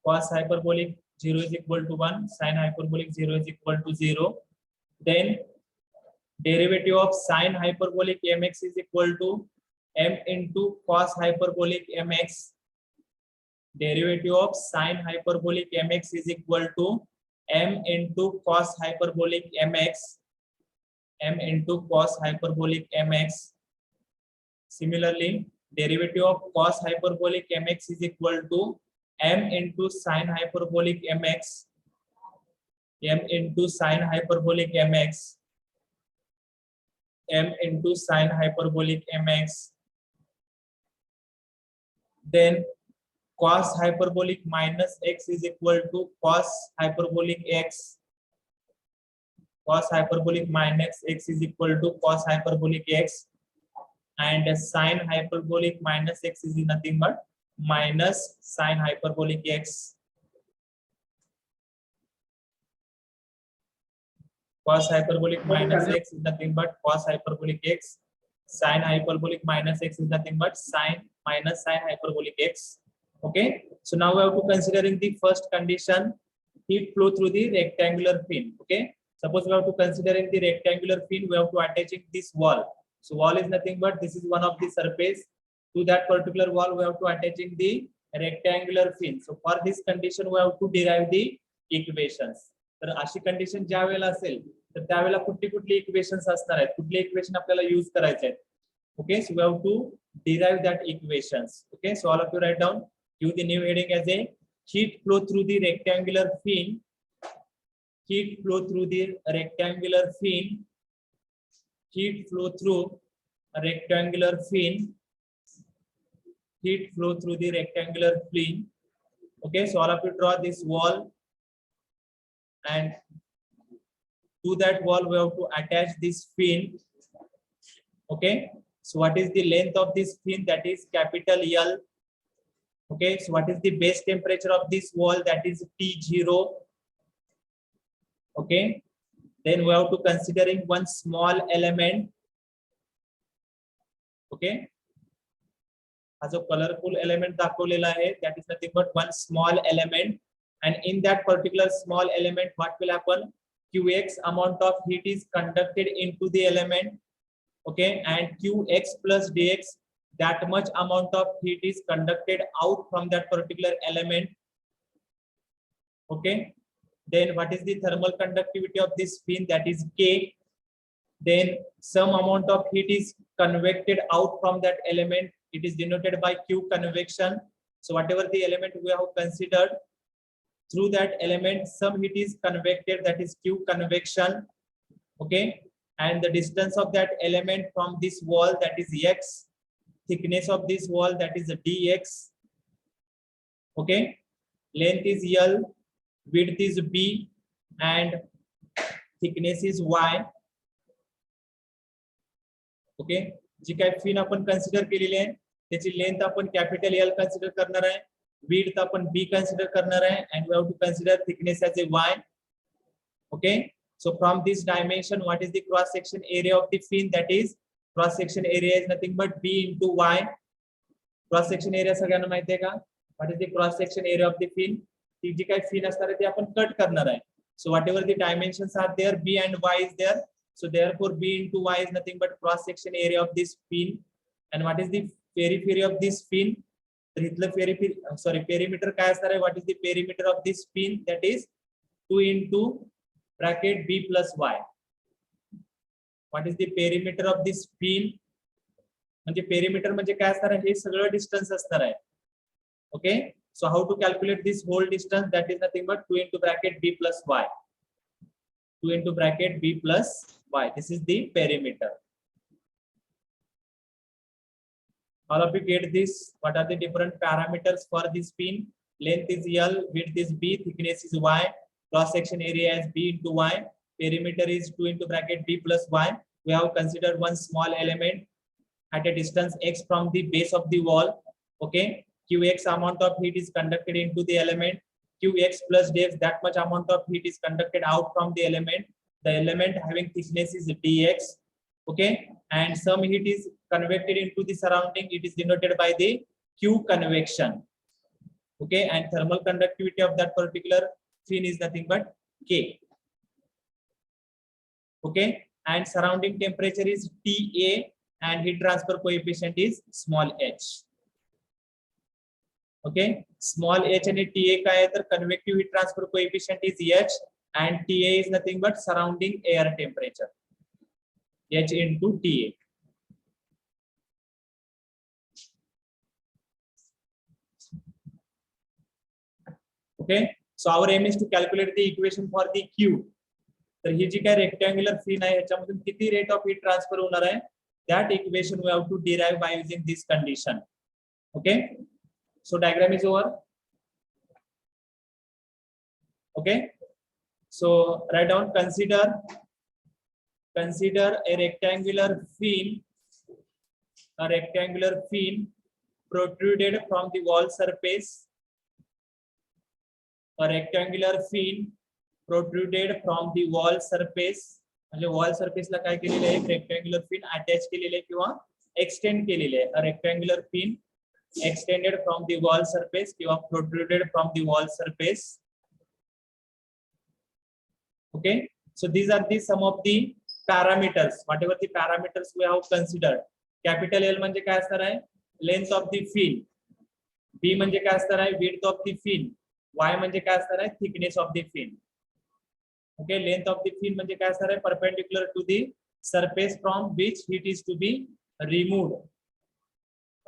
Cos hyperbolic 0 is equal to 1. Sin hyperbolic 0 is equal to 0. Then derivative of sin hyperbolic mx is equal to m into cos hyperbolic mx. Derivative of sin hyperbolic mx is equal to m into cos hyperbolic mx. M into cos hyperbolic mx. Similarly, derivative of cos hyperbolic mx is equal to m into sin hyperbolic mx. M into sin hyperbolic mx. M into sin hyperbolic mx. Then cos hyperbolic minus x is equal to cos hyperbolic x. Cos hyperbolic minus x is equal to cos hyperbolic x, and sin hyperbolic minus x is nothing but minus sin hyperbolic x. Cos hyperbolic minus x is nothing but cos hyperbolic x. Sin hyperbolic minus x is nothing but sin minus sin hyperbolic x. Okay, so now we have to considering the first condition, heat flow through the rectangular fin. Okay, suppose we have to considering the rectangular fin, we have to attaching this wall. So wall is nothing but this is one of the surface. To that particular wall we have to attaching the rectangular fin. So for this condition we have to derive the equations. तर अशी condition ज्या वेळेला असेल तर त्यावेळेला कुठली कुठली equations असणार आहेत, कुठले इक्वेशन आपल्याला यूज करायचे आहेत. Okay, so we have to derive that equations. Okay, so all of you write down, give the new heading as a heat flow through the rectangular fin. Heat flow through the rectangular fin. Heat flow through a rectangular fin. Heat flow through the rectangular fin. Okay, so all of you draw this wall, and to that wall we have to attach this fin. Okay, so what is the length of this fin? That is capital L. Okay, so what is the base temperature of this wall? That is T0. Okay, then we have to considering one small element. Okay, as a colorful element दाखवलेला आहे, that is nothing but one small element, and in that particular small element what will happen? Qx amount of heat is conducted into the element. Okay, and Qx plus dx, that much amount of heat is conducted out from that particular element. Okay, then what is the thermal conductivity of this fin? That is K. Then some amount of heat is convected out from that element. It is denoted by Q convection. So whatever the element we have considered, through that element some heat is convected, that is Q convection. Okay, and the distance of that element from this wall, that is x. Thickness of this wall, that is dx. Okay, length is L, width is B, and thickness is y. Okay, जी काय fin आपण consider केलेली आहे त्याची length आपण capital L consider करणार आहे, width आपण B consider करणार आहे, and we have to consider thickness as a y. Okay, so from this dimension what is the cross section area of the fin? That is cross section area is nothing but B into y. Cross section area सगळ्यांना माहिती आहे का? What is the cross section area of the fin? ती जी काही fin असणार आहे ती आपण कट करणार आहे. So whatever the dimensions are there, B and y is there. So therefore B into y is nothing but cross section area of this fin. And what is the periphery of this fin? तर इथलं perimeter काय असणार आहे? What is the perimeter of this fin? That is 2 into bracket B plus y. What is the perimeter of this fin? म्हणजे perimeter म्हणजे काय असणार आहे? हे सगळं डिस्टन्स असणार आहे. Okay, so how to calculate this whole distance? That is nothing but 2 into bracket B plus y. 2 into bracket B plus y. This is the perimeter. All of you get this? What are the different parameters for this fin? Length is L, width is B, thickness is y, cross section area is B into y, perimeter is 2 into bracket B plus y. We have considered one small element at a distance x from the base of the wall. Okay, Qx amount of heat is conducted into the element. Qx plus dx, that much amount of heat is conducted out from the element. The element having thickness is dx. Okay, and some heat is convected into the surrounding. It is denoted by the Q convection. Okay, and thermal conductivity of that particular fin is nothing but K. Okay, and surrounding temperature is TA, and heat transfer coefficient is small h. Okay, small h and TA काय आहे तर convective heat transfer coefficient is h, and TA is nothing but surrounding air temperature, h into TA. Okay, so our aim is to calculate the equation for the Q. तर ही जी काय rectangular fin आहे याच्यामधून किती rate of heat transfer होणार आहे, that equation we have to derive by using this condition. Okay, so diagram is over. Okay, so write down, consider a rectangular fin protruded from the wall surface. A rectangular fin protruded from the wall surface. म्हणजे wall सरफेसला काय केलेलं आहे, rectangular fin attach केलेले किंवा extend केलेले आहे. A rectangular fin extended from the wall surface किंवा protruded from the wall surface. Okay, so these are the some of the parameters. Whatever the parameters we have considered. Capital L म्हणजे काय असणार आहे, length of the fin. B म्हणजे काय असणार आहे width of the fin, y म्हणजे काय असणार आहे thickness of the fin. Okay, length of the fin म्हणजे काय असणार आहे perpendicular to the surface from which heat is to be removed.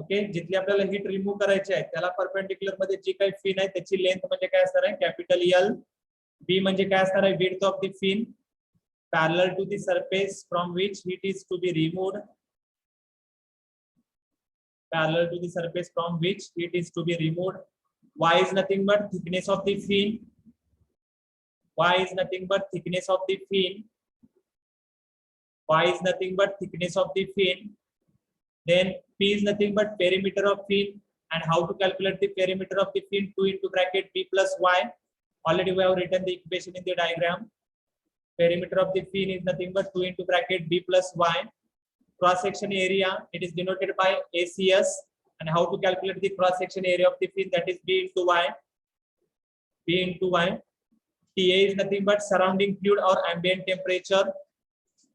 Okay, जिथली आपल्याला हीट रिमूव्ह करायची आहे त्याला परपेंडिक्युलर मध्ये जी काही फिन आहे त्याची लेंथ म्हणजे काय असणार आहे कॅपिटल एल. बी म्हणजे काय असणार आहे width of the fin parallel to the surface from which heat is to be removed, parallel to the surface from which heat is to be removed. Y is nothing but thickness of the fin. Y is nothing but thickness of the fin. Y is nothing but thickness of the fin. Then P is nothing but perimeter of fin. And how to calculate the perimeter of the fin? 2 into bracket B plus Y. Already we have written the equation in the diagram. Perimeter of the fin is nothing but 2 into bracket B plus Y. Cross section area, it is denoted by ACS. And how to calculate the cross section area of the fin? That is B into Y. B into Y. TA is nothing but surrounding fluid or ambient temperature.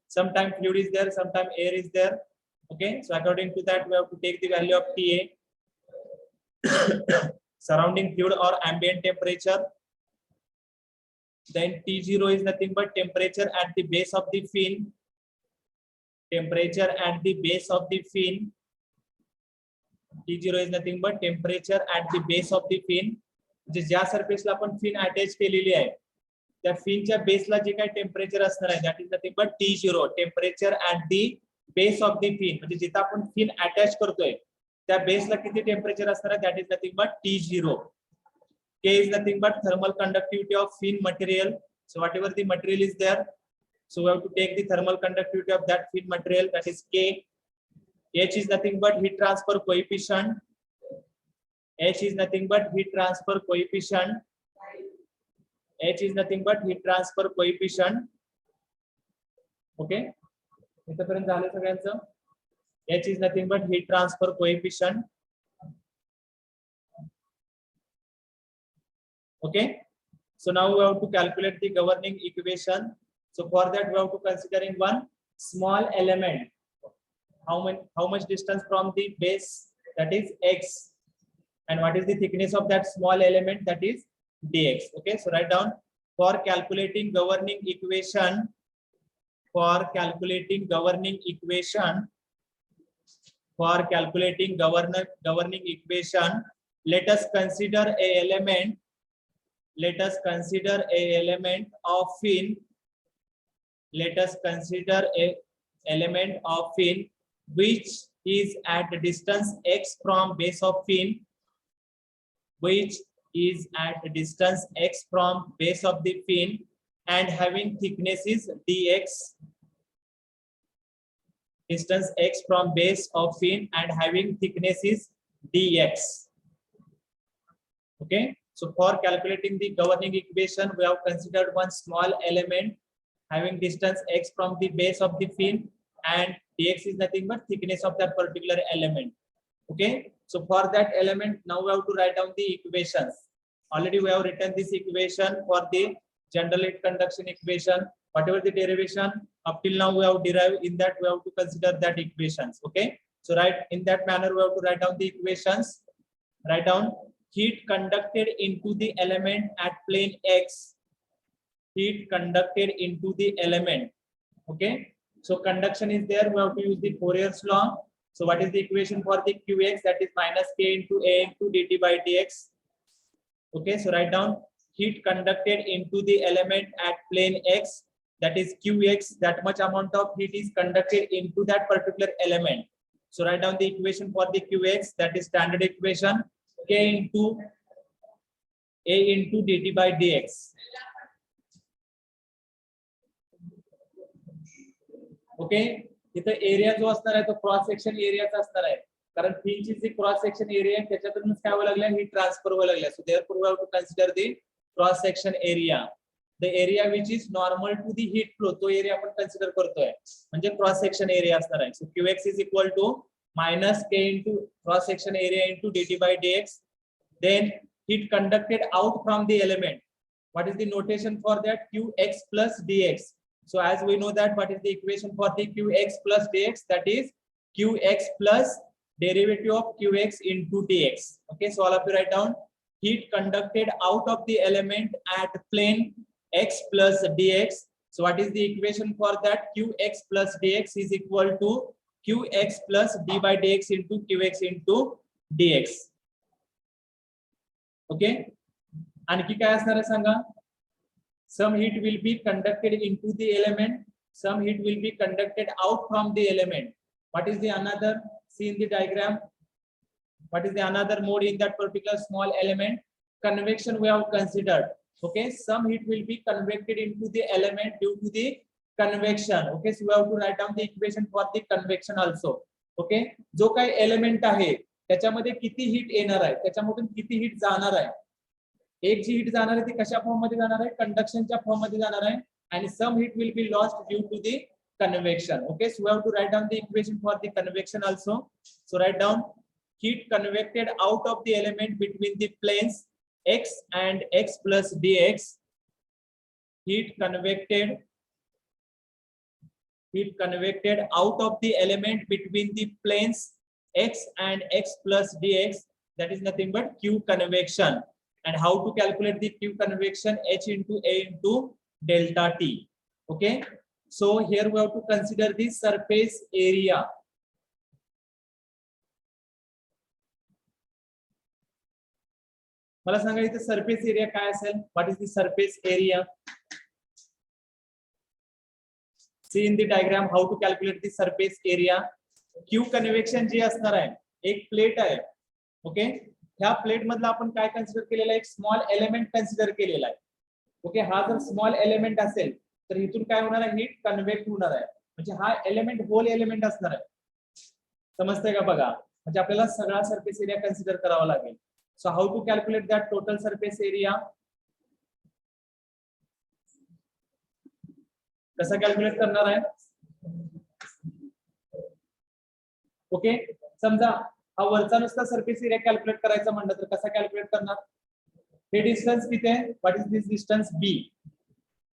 Sometimes fluid is there, sometimes air is there. Okay, so according to that, we have to take the value of TA. Surrounding fluid or ambient temperature. Then T0 is nothing but temperature at the base of the fin. Temperature at the base of the fin. T0 is nothing but temperature at the base of the fin. ज्या सरफेसला आपण fin attach केलेली आहे त्या फिनच्या बेसला जे काही temperature असणार आहे that is nothing but T0, temperature at the base of the fin. म्हणजे जिथे आपण फिन अटॅच करतोय त्या बेसला किती टेम्परेचर असणार आहे that is nothing but T0. K is nothing but thermal conductivity of fin material. So whatever the material is there, so we have to take the thermal conductivity of that fin material, that is K. H is nothing but heat transfer coefficient. H is nothing but heat transfer coefficient. H is nothing but heat transfer coefficient. Okay, इथपर्यंत झालं सगळ्यांचं. H is nothing but heat transfer coefficient. Okay, so now we have to calculate the governing equation. So for that we have to considering one small element. How much distance from the base? That is x. And what is the thickness of that small element? That is dx. Okay, so write down for calculating governing equation. For calculating governing equation. For calculating governing equation, let us consider a element. Let us consider a element of fin. Let us consider a element of fin which is at a distance x from base of fin. Which is at a distance x from base of the fin and having thickness is dx. Distance x from base of fin and having thickness is dx. Okay. So for calculating the governing equation, we have considered one small element having distance x from the base of the fin and dx is nothing but thickness of that particular element. Okay, so for that element now we have to write down the equations. Already we have written this equation for the general heat conduction equation. Whatever the derivation up till now we have derived, in that we have to consider that equations. Okay, so right in that manner we have to write down the equations. Write down heat conducted into the element at plane x. Heat conducted into the element. Okay, so conduction is there, we have to use the Fourier's law. So what is the equation for the qx? That is minus k into a into dt by dx. Okay, so write down heat conducted into the element at plane x, that is qx. That much amount of heat is conducted into that particular element. So write down the equation for the qx, that is standard equation, k into a into dt by dx. Okay, इथे area जो असणार आहे तो cross section एरियाचा असणार आहे, कारण फिनची जी क्रॉस सेक्शन एरिया आहे त्याच्यातूनच काय व्हायला लागलं हीट ट्रान्सफर व्हायला लागलं. So therefore we have to consider the cross section area. The area which is normal to the heat flow, तो एरिया आपण कन्सिडर करतोय म्हणजे क्रॉस सेक्शन एरिया असणार आहे. So qx is equal to minus k into cross section area into dt by dx. Then heat conducted out from the element. What is the notation for that? Qx plus dx. So as we know that what is the equation for the qx plus dx? That is qx plus derivative of qx into dx. Okay, so all of you write down heat conducted out of the element at plane x plus dx. So what is the equation for that? Qx plus dx is equal to qx plus d by dx into qx into dx. Okay, आणखी काय असणार आहे सांगा? Some heat will be conducted into the element, some heat will be conducted out from the element. What is the another? See in the diagram. What is the another mode in that particular small element? Convection we have considered. Okay, some heat will be convected into the element due to the convection. Okay, so we have to write down the equation for the convection also. Okay, जो काही element आहे त्याच्यामध्ये किती heat येणार आहे, त्याच्यामधून किती heat जाणार आहे. एक जी हीट जाणार आहे ती कशा फॉर्म मध्ये जाणार आहे? कंडक्शनच्या फॉर्म मध्ये जाणार आहे. आणि some heat will be lost due to the convection. Okay, so we have to write down the equation for the convection also. So write down heat convected out of the element between the planes x and x plus dx. Heat convected out of the element between the planes x and x plus dx. That is nothing but q convection. And how to calculate the q convection? H into a into delta t. Okay, so here we have to consider the surface area. मला सांगा इथे surface area काय असेल? What is the surface area? See in the diagram how to calculate the surface area. Q convection जे असणार आहे, एक plate आहे. Okay, ह्या प्लेट मधला आपण काय कन्सिडर केलेला आहे? एक स्मॉल एलिमेंट कन्सिडर केलेला आहे. ओके, हा जर स्मॉल एलिमेंट असेल तर इथून काय होणार आहे? हीट कन्व्हेक्ट होणार आहे. म्हणजे हा एलिमेंट होल एलिमेंट असणार आहे. समजतंय का बघा? म्हणजे आपल्याला सगळा सरफेस एरिया कन्सिडर करावा लागेल. So how to calculate that total surface area? कसा कॅल्क्युलेट करणार आहे? ओके, समजा हा वरचा नुसता सरफेस एरिया कॅल्क्युलेट करायचा म्हणलं तर कसा कॅल्क्युलेट करणार? हे डिस्टन्स किती आहे? What is this distance? B.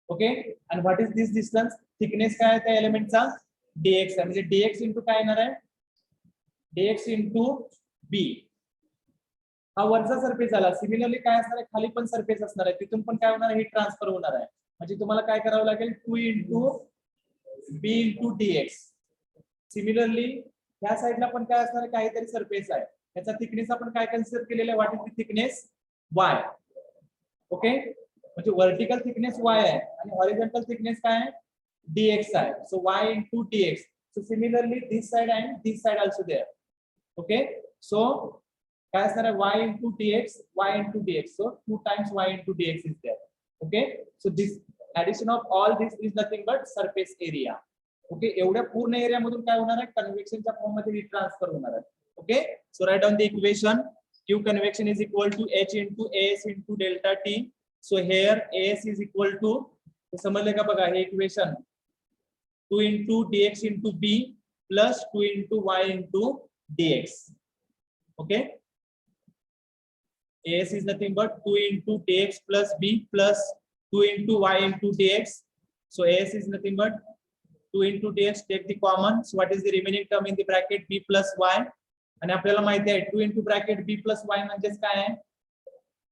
Okay, आणि what is this distance? Thickness काय आहे त्या एलिमेंटचा? dx आहे. म्हणजे dx इंटू काय येणार आहे? dx into b. हा वरचा सरफेस आला. सिमिलरली काय असणार आहे? खाली पण सरफेस असणार आहे. तिथून पण काय होणार आहे? हीट ट्रान्सफर होणार आहे. म्हणजे तुम्हाला काय करावं लागेल? 2 into b into dx. Similarly ह्या साइडला पण काय असणार आहे? काहीतरी सरफेस आहे. त्याचा थिकनेस आपण काय कन्सिडर केलेला आहे? What is the thickness? y. Okay, म्हणजे व्हर्टिकल थिकनेस y आहे आणि हॉरिझॉन्टल थिकनेस काय आहे? dx आहे. So y into dx. So similarly this side and this side also there. Okay, so काय असणार आहे? y into dx, y into dx. So 2 times y into dx is there. Okay, so this addition of all this is nothing but surface area. Okay, एवढ्या पूर्ण area मधून काय होणार आहे? कन्व्हेक्शनच्या form मध्ये हीट ट्रान्सफर होणार आहे. Okay, so write down the equation. Q convection is equal to H into AS into delta T. So here AS is equal to, समजले का बघा? हे equation 2 into dx into B plus 2 into y into dx. Okay, AS is nothing but 2 into dx plus b plus 2 into y into dx. So AS is nothing but 2 into dx, take the common. So what is the remaining term in the bracket? b plus y. आणि आपल्याला माहिती आहे 2 into bracket b plus y म्हणजे काय आहे?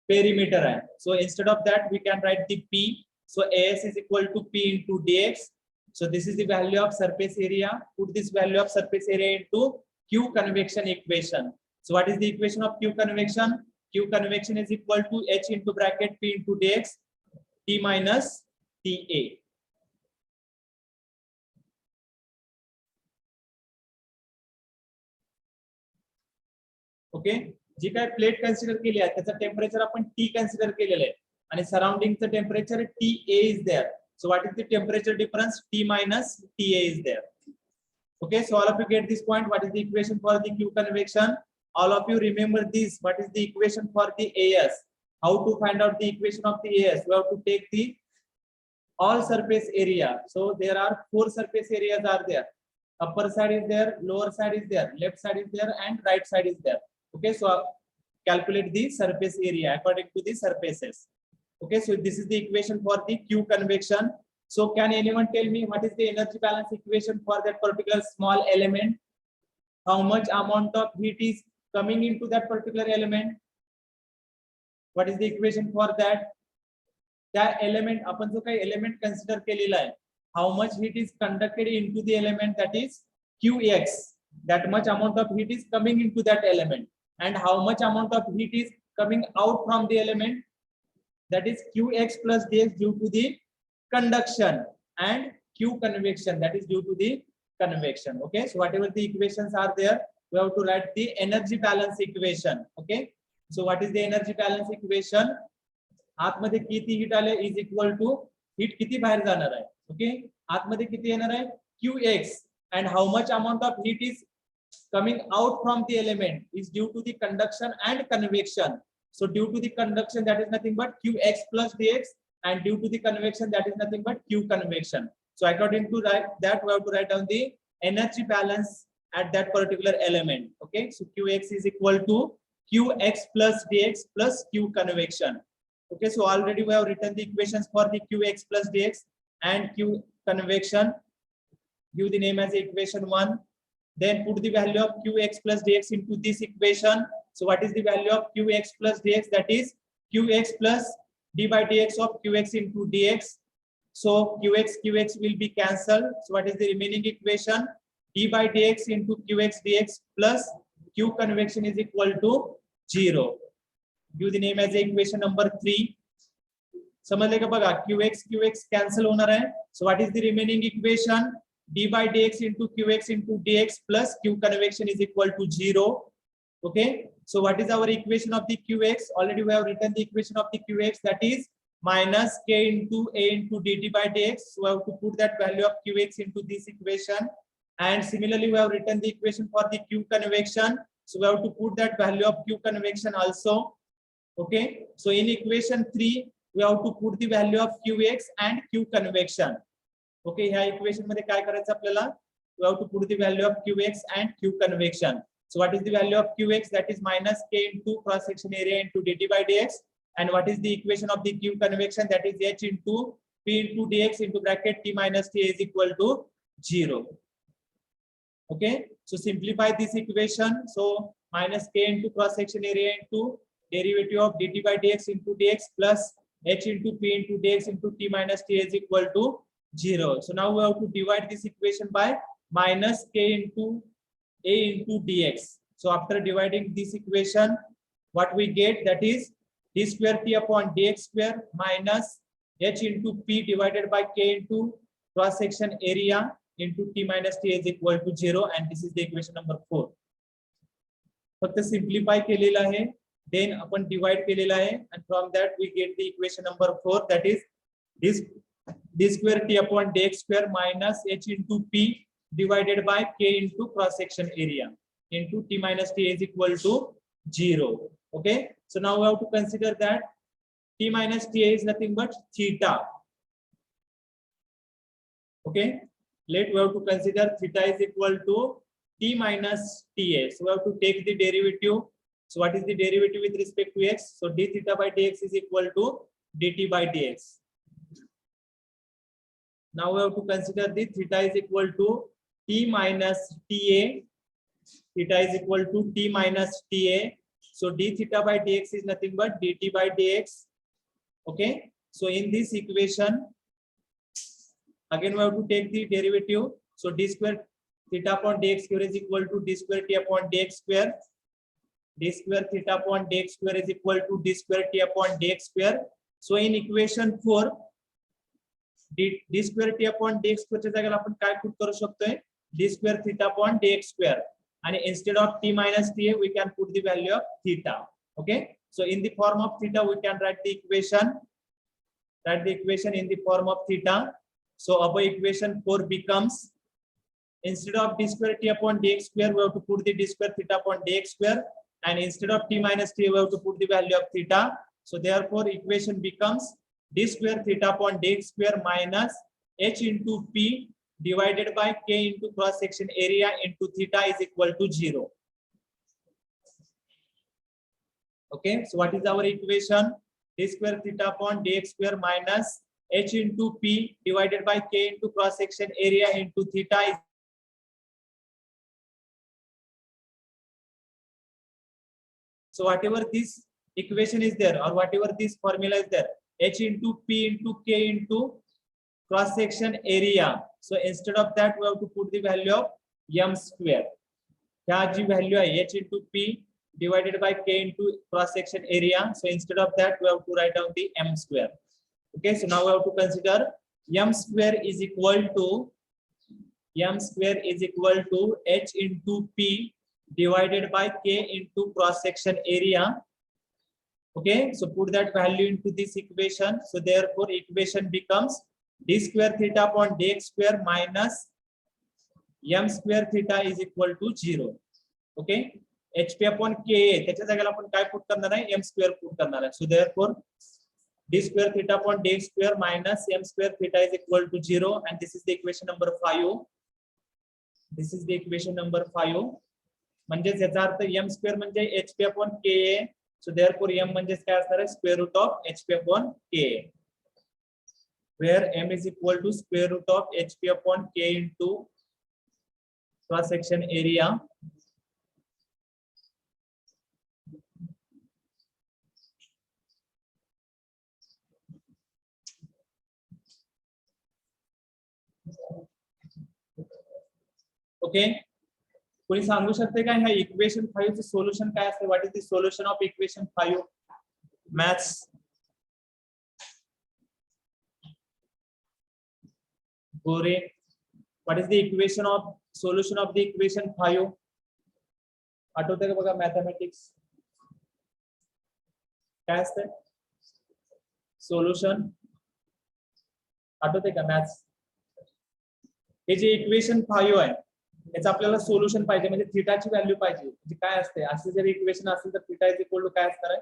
Perimeter आहे. So instead of that we can write the p. So AS is equal to p into dx. So this is the value of surface area. Put this value of surface area into Q convection equation. So what is the equation of Q convection? Q convection is equal to H into bracket P into dx T minus TA. Okay, जी काय plate consider केली आहे त्याचं temperature आपण T consider केलेलं आहे आणि सराउंडिंगचं temperature TA is there. So what is the temperature difference? T minus TA is there. Okay, so all of you get this point. What is the equation for the Q convection? All of you remember this. What is the equation for the AS? How to find out the equation of the AS? We have to take the all surface area. So there are 4 surface areas are there. Upper side is there, lower side is there, left side is there, and right side is there. Okay, so calculate the surface area according to the surfaces. Okay, so this is the equation for the Q convection. So can anyone tell me what is the energy balance equation for that particular small element? how much amount of heat is coming into that particular element. What is the equation for that? That element, आपण जो काही element consider केलेला आहे, how much heat is conducted into the element, that is Qx. That much amount of heat is coming into that element, and how much amount of heat is coming out from the element, that is Qx plus dx due to the conduction, and Q convection, that is due to the convection. Okay, so whatever the equations are there, we have to write the energy balance equation. Okay, so what is the energy balance equation? आतमध्ये किती heat आले is equal to heat किती बाहेर जाणार आहे. Okay, आतमध्ये किती येणार आहे Qx, and how much amount of heat is coming out from the element is due to the conduction and convection. So due to the conduction, that is nothing but Qx plus dx, and due to the convection, that is nothing but Q convection. So according to that, we have to write down the energy balance at that particular element. Okay, so Qx is equal to Qx plus dx plus Q convection. Okay, so already we have written the equations for the Qx plus dx and Q convection. Give the name as equation 1. Then put the value of Qx plus dx into this equation. So what is the value of Qx plus dx? That is Qx plus d by dx of Qx into dx. So Qx will be cancelled. So what is the remaining equation? D by dx into Qx dx plus Q convection is equal to 0. Give the name as equation number 3. समझले का बघा, Qx cancel होणार आहे. So what is the remaining equation? D by dx into Qx into dx plus Q convection is equal to 0. Okay, so what is our equation of the Qx? Already we have written the equation of the Qx, that is minus k into a into dt by dx. So we have to put that value of Qx into this equation, and similarly we have written the equation for the Q convection. So we have to put that value of Q convection also. Okay, so in equation 3 we have to put the value of Qx and Q convection. Okay, ह्या equation मध्ये काय करायचं आपल्याला? We have to put the value of Qx and Q convection. So what is the value of Qx? That is minus k into cross section area into dt by dx. And what is the equation of the Q convection? That is h into p into dx into bracket t minus t is equal to 0. Okay, so simplify this equation. So minus k into cross section area into derivative of dt by dx into dx plus h into p into dx into t minus t is equal to 0. So now we have to divide this equation by minus k into a into dx. So after dividing this equation, what we get, that is d square t upon dx square minus h into p divided by k into cross section area into t minus t is equal to 0, and this is the equation number 4. फक्त simplify केलेला आहे, then आपण divide केलेला आहे, and from that we get the equation number 4, that is this d square t upon dx square minus h into p divided by k into cross section area into t minus t is equal to 0. Okay, so now we have to consider that t minus t is nothing but theta. Okay, let we have to consider theta is equal to t minus ta. So we have to take the derivative. So what is the derivative with respect to x? So d theta by dx is equal to dt by dx. Now we have to consider the theta is equal to t minus ta. Theta is equal to t minus ta. So d theta by dx is nothing but dt by dx. Okay, so in this equation, again we have to take the derivative. So d square theta upon dx square is equal to d square t upon dx square. D square theta upon dx square is equal to d square t upon dx square. So in equation 4, d square t upon dx square च्या जागेला आपण काय put करू शकतोय? d square theta upon dx square, and instead of t minus ta we can put the value of theta. Okay, so in the form of theta we can write the equation in the form of theta. So above equation 4 becomes, instead of d square t upon dx square we have to put the d square theta upon dx square, and instead of t minus t we have to put the value of theta. So therefore equation becomes d square theta upon dx square minus h into p divided by k into cross section area into theta is equal to 0. Okay, so what is our equation? D square theta upon dx square minus h into p divided by k into cross section area into theta is So whatever this equation is there, or whatever this formula is there, H into P into K into cross section area. So instead of that, we have to put the value of m square. Here the value is H into P divided by K into cross section area. So instead of that, we have to write down the m square. Okay, so now we have to consider m square is equal to H into P divided by K into cross section area. Okay, so put that value into this equation. So therefore equation becomes d square theta upon dx square minus m square theta is equal to 0. Okay, hp upon ka त्याच्या जागेला आपण काय put करणार आहे, m square put करणार आहे. So therefore d square theta upon dx square minus m square theta is equal to 0, and this is the equation number 5. This is the equation number 5. म्हणजे याचा अर्थ m square म्हणजे hp upon ka. So therefore m म्हणजे काय असणार आहे, square root of hp upon ka, where m is equal to square root of hp upon k into cross section area. Okay, कोणी सांगू शकते का ह्या इक्वेशन 5 चे सोल्युशन काय असते? What is the solution of equation 5? Maths Gore, what is the equation of solution of the equation 5? आठवते का बघा मॅथमॅटिक्स काय असते सोल्युशन? आठवते का मॅथ्स? हे जे इक्वेशन 5 आहे याचं आपल्याला सोल्युशन पाहिजे, म्हणजे थीटाची व्हॅल्यू पाहिजे. म्हणजे काय असते, असे जर इक्वेशन असेल तर थीटा इज इक्वल टू काय असणार आहे?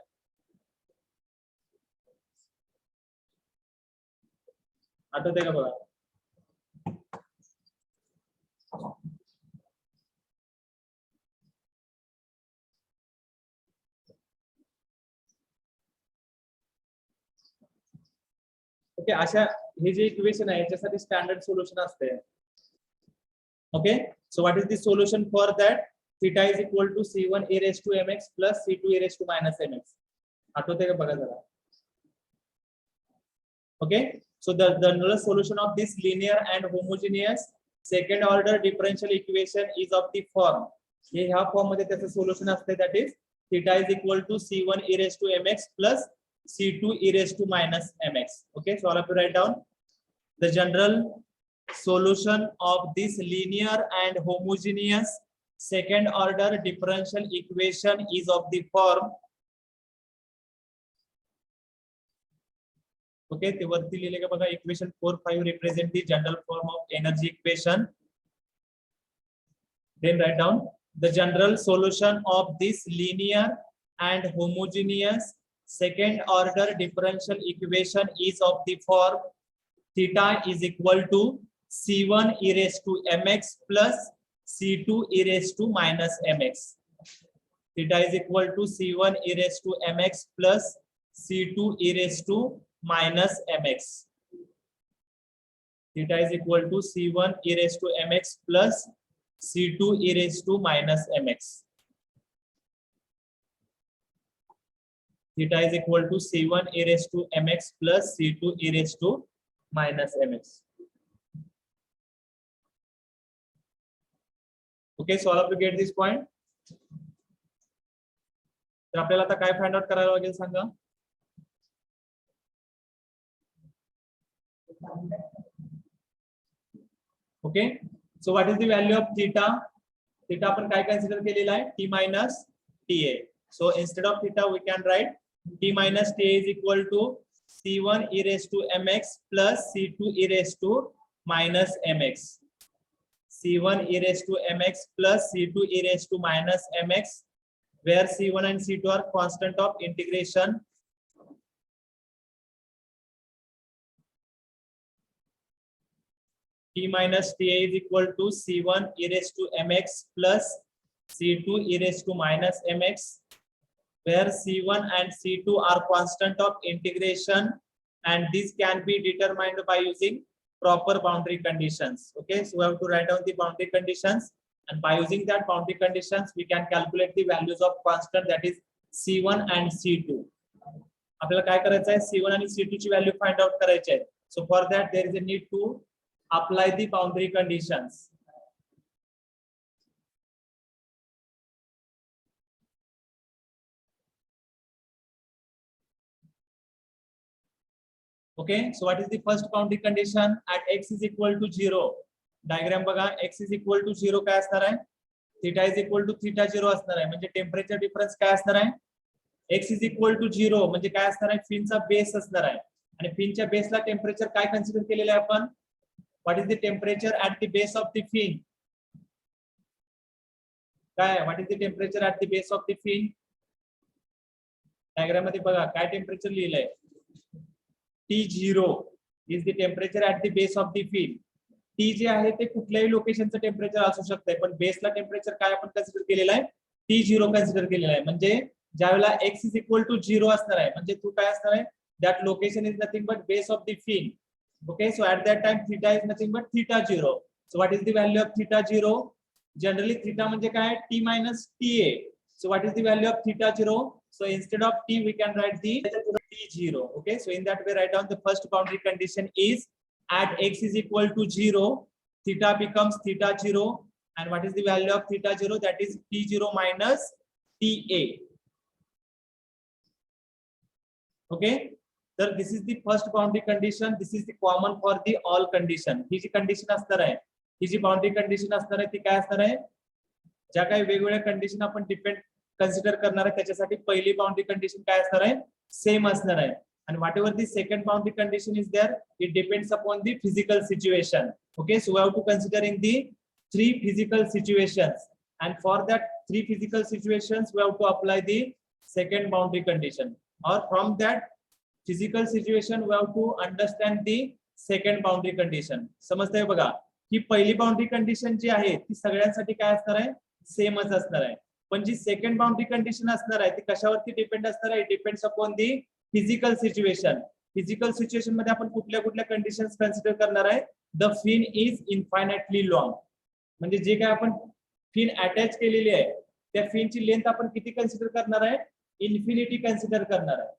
आठवते का बघा? ओके, अशा हे जे इक्वेशन आहे याच्यासाठी स्टँडर्ड सोल्युशन असते. Okay, so what is the solution for that? Theta is equal to c1 e raised to mx plus c2 e raised to minus mx. आठवते का बघा जरा. Okay, so the general solution of this linear and homogeneous second order differential equation is of the form. हे ह्या form मध्ये त्याचं solution असते, that is theta is equal to c1 e raised to mx plus c2 e raised to minus mx. Okay, so all of you write down the general solution of this linear and homogeneous second order differential equation is of the form. Okay, ते वरती लिहिले का बघा, equation 4, 5 represent the general form of energy equation. Then write down the general solution of this linear and homogeneous second order differential equation is of the form theta is equal to c1 e raised to mx plus c2 e raised to minus mx. Theta is equal to c1 e raised to mx plus c2 e raised to minus mx. Theta is equal to c1 e raised to mx plus c2 e raised to minus mx. Theta is equal to c1 e raised to mx plus c2 e raised to minus mx. Okay, so all of you get this point. तर आपल्याला आता काय find out करायला लागेल सांगा? Okay, so what is the value of theta? Theta आपण काय consider केलेला आहे? t minus ta. So instead of theta we can write t minus ta is equal to c1 e raised to mx plus c2 e raised to minus mx. c1 e raised to mx plus c2 e raised to minus mx, where c1 and c2 are constant of integration. T minus ta is equal to c1 e raised to mx plus c2 e raised to minus mx, where c1 and c2 are constant of integration, and this can be determined by using proper boundary conditions. Okay, so we have to write down the boundary conditions, and by using that boundary conditions we can calculate the values of constant, that is C1 and C2. आपल्याला काय करायचं आहे, C1 आणि C2 ची value find out करायची आहे. So for that there is a need to apply the boundary conditions. Okay, so what is the first boundary condition at x is equal to 0? Diagram बघा, x is equal to 0 काय असणार आहे, theta is equal to theta 0 असणार आहे. म्हणजे temperature difference काय असणार आहे, x is equal to 0 म्हणजे काय असणार आहे, फिनचा बेस असणार आहे. आणि फिनच्या बेसला टेम्परेचर काय कन्सिडर केलेलं आहे आपण, what is the temperature at the base of the fin, काय what is the temperature at the base of the fin. Diagram मध्ये बघा काय टेम्परेचर लिहिलंय, T0 is the temperature at the base of the fin. T जे आहे ते कुठल्याही लोकेशनचं temperature असू शकते, पण बेसला टेम्परेचर काय आपण कन्सिडर केलेलं आहे, T0 कन्सिडर केलेलं आहे. म्हणजे ज्यावेळेला x is equal to 0 असणार आहे, म्हणजे तू काय असणार आहे, that location is nothing but base of the fin. Okay, so at that time theta is nothing but theta 0. So what is the value of theta 0? Generally theta म्हणजे काय, T minus TA. So what is the value of theta 0? So instead of T we can write the T0. Okay, so in that way write down the first boundary condition is at x is equal to 0, theta becomes theta 0, and what is the value of theta 0? That is T0 minus TA. Okay, so this is the first boundary condition. This is the common for the all condition. ही जी condition असणार आहे, ही जी boundary condition असणार आहे ती काय असणार आहे, ज्या काही वेगवेगळ्या कंडिशन आपण डिपेंड कन्सिडर करणार आहे त्याच्यासाठी पहिली बाउंड्री कंडिशन काय असणार आहे, सेम असणार आहे. And whatever the second boundary condition is there, it depends upon the physical situation. Okay, so we have to considering the three physical situations, and for that three physical situations we have to apply the second boundary condition, or from that physical situation we have to understand the second boundary condition. समजतंय बघा, ही पहिली boundary condition जी आहे ती सगळ्यांसाठी काय असणार आहे, सेमच असणार आहे. पण जी सेकंड बाउंड्री कंडिशन असणार आहे ती कशावरती डिपेंड असणार आहे, depends upon the physical situation. Physical situation मध्ये आपण कुठल्या कुठल्या कंडिशन्स कन्सिडर करणार आहे, the fin is infinitely long, म्हणजे जे काय आपण फिन अटॅच केलेली आहे त्या फिनची लेंथ आपण किती कन्सिडर करणार आहे, इन्फिनिटी कन्सिडर करणार आहे.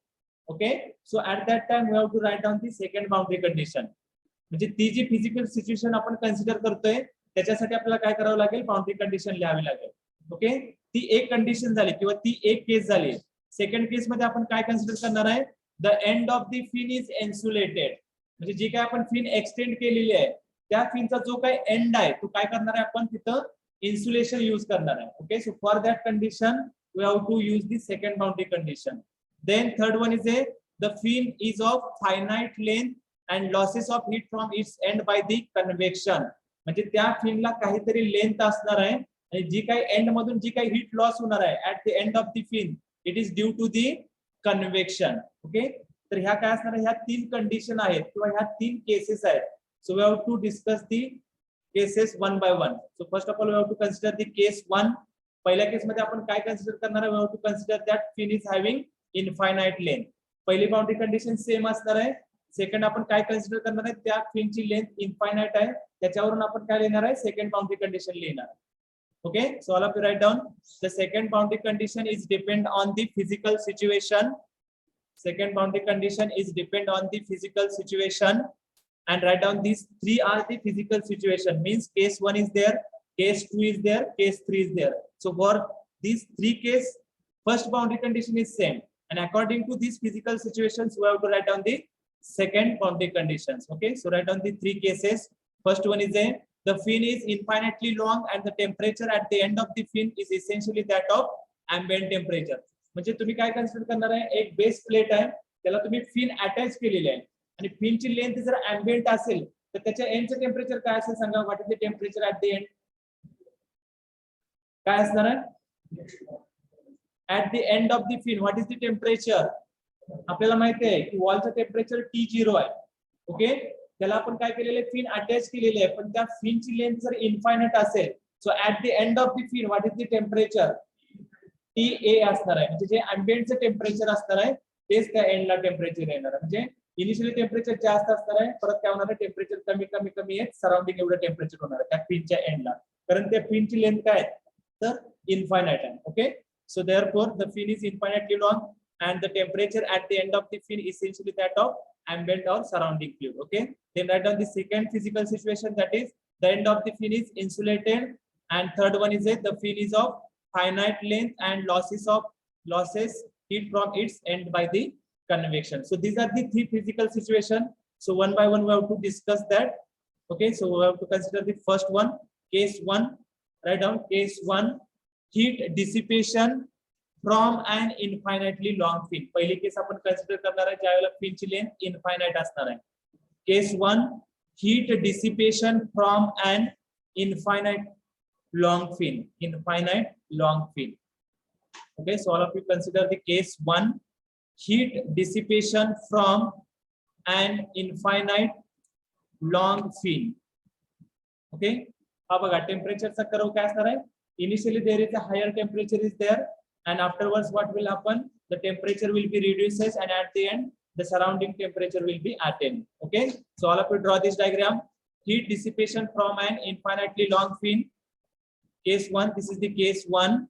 Okay, so at that time we have to write down the second boundary condition. म्हणजे ती जी फिजिकल सिच्युएशन आपण कन्सिडर करतोय त्याच्यासाठी आपल्याला काय करावं लागेल, बाउंड्री कंडिशन लिहावी लागेल. ओके, ती एक कंडिशन झाली किंवा ती एक केस झाली. सेकंड केस मध्ये आपण काय कन्सिडर करणार आहे, the end of the fin is insulated, म्हणजे जी काय आपण फिन एक्सटेंड केलेली आहे त्या फिनचा जो काय एंड आहे तो काय करणार आहे, आपण तिथं इन्सुलेशन यूज करणार आहे. Okay, so for that condition we have to use the second boundary condition. Then third one is the fin is of finite length and losses of heat from its end by the convection, म्हणजे त्या फिनला काहीतरी length असणार आहे आणि जी काही and मधून जी काही heat loss होणार आहे at the end of the fin, it is due to the convection. Okay, तर ह्या काय असणार, ह्या तीन कंडिशन आहेत किंवा ह्या तीन केसेस आहेत. So we have to discuss the cases one by one. So first of all we have to consider the case one. पहिल्या केस मध्ये आपण काय कन्सिडर करणार आहे, we have to consider that fin is having infinite length. पहिली boundary condition same असणार आहे. Second आपण काय कन्सिडर करणार आहे, त्या फिनची लेंथ इनफायनाइट आहे, त्याच्यावरून आपण काय लिहिणार आहे, सेकंड बाउंड्री कंडिशन लिहिणार आहे. Okay, so all of you write down the second boundary condition is depend on the physical situation. Second boundary condition is depend on the physical situation, and write down these three are the physical situation. Means case 1 is there, case 2 is there, case 3 is there. So for these three case, first boundary condition is same, and according to these physical situations we have to write down the second boundary conditions. Okay, so write down the three cases. First one is the fin is infinitely long and the temperature at the end of the fin is essentially that of ambient temperature. म्हणजे तुम्ही काय consider करणार आहे, एक base plate आहे त्याला तुम्ही fin attach केलेली आहे आणि फिनची लेंथ जर ambient असेल तर त्याच्या एंडचं टेम्परेचर काय असेल सांगा, what is the temperature at the end, काय असणार आहे at the end of the fin, what is the temperature. आपल्याला माहिती आहे की वॉलचं टेम्परेचर T0 आहे. ओके, त्याला आपण काय केलेले, फिन अटॅच केलेली आहे पण त्या फिनची लेंथ जर इनफायनाइट असेल, so at the end of the fin what is the temperature, TA असणार आहे. म्हणजे जे अँबिएंटचं टेम्परेचर असणार आहे तेच त्या एंडला टेम्परेचर येणार आहे. म्हणजे इनिशियली टेम्परेचर जास्त असणार आहे, परत काय होणार आहे, टेम्परेचर कमी कमी कमी येत सराउंडिंग एवढं टेम्परेचर होणार आहे त्या फिनच्या एंडला, कारण त्या फिनची लेंथ काय आहे तर इनफायनाइट आहे. Okay, So therefore, the fin is infinitely long, and the temperature at the end of the fin is essentially that of ambient or surrounding fluid. Okay. Then write down the second physical situation, that is the end of the fin is insulated, and third one is the fin is of finite length and losses heat from its end by the convection. So these are the three physical situations. So one by one we have to discuss that. Okay, so we have to consider the first one, case one. Write down case one, heat dissipation from an infinitely long fin. पहिली case आपण consider करणार आहे ज्यावेळेला फिनची length infinite असणार आहे. Case one, heat dissipation from an infinite long fin. Infinite long fin. Okay, so all of you consider the case one, heat dissipation from an infinite long fin. Okay, हा बघा टेम्परेचरचा curve काय असणार आहे. Initially there is a higher temperature is there, and afterwards what will happen, the temperature will be reduces, and at the end the surrounding temperature will be attained. Okay, so all of you draw this diagram. Heat dissipation from an infinitely long fin. Case one, this is the case one.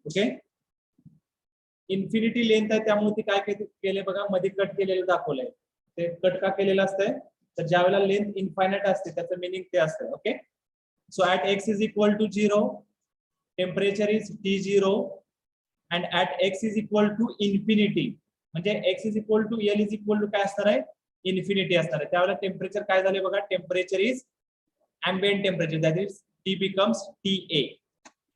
Okay, infinity length आहे त्यामुळे ती काय केले बघा, मध्ये cut केलेलं दाखवलंय. ते कट का केलेलं असतंय, तर ज्या वेळेला लेंथ इन्फायनाइट असते त्याचं मीनिंग ते असतं. Okay, so at x is equal to 0 temperature is T0 and at x is equal to infinity, म्हणजे x is equal to L is equal to काय असणार आहे, इन्फिनिटी असणार आहे. त्यावेळेला टेम्परेचर काय झाले बघा, temperature is ambient temperature, that is T becomes TA,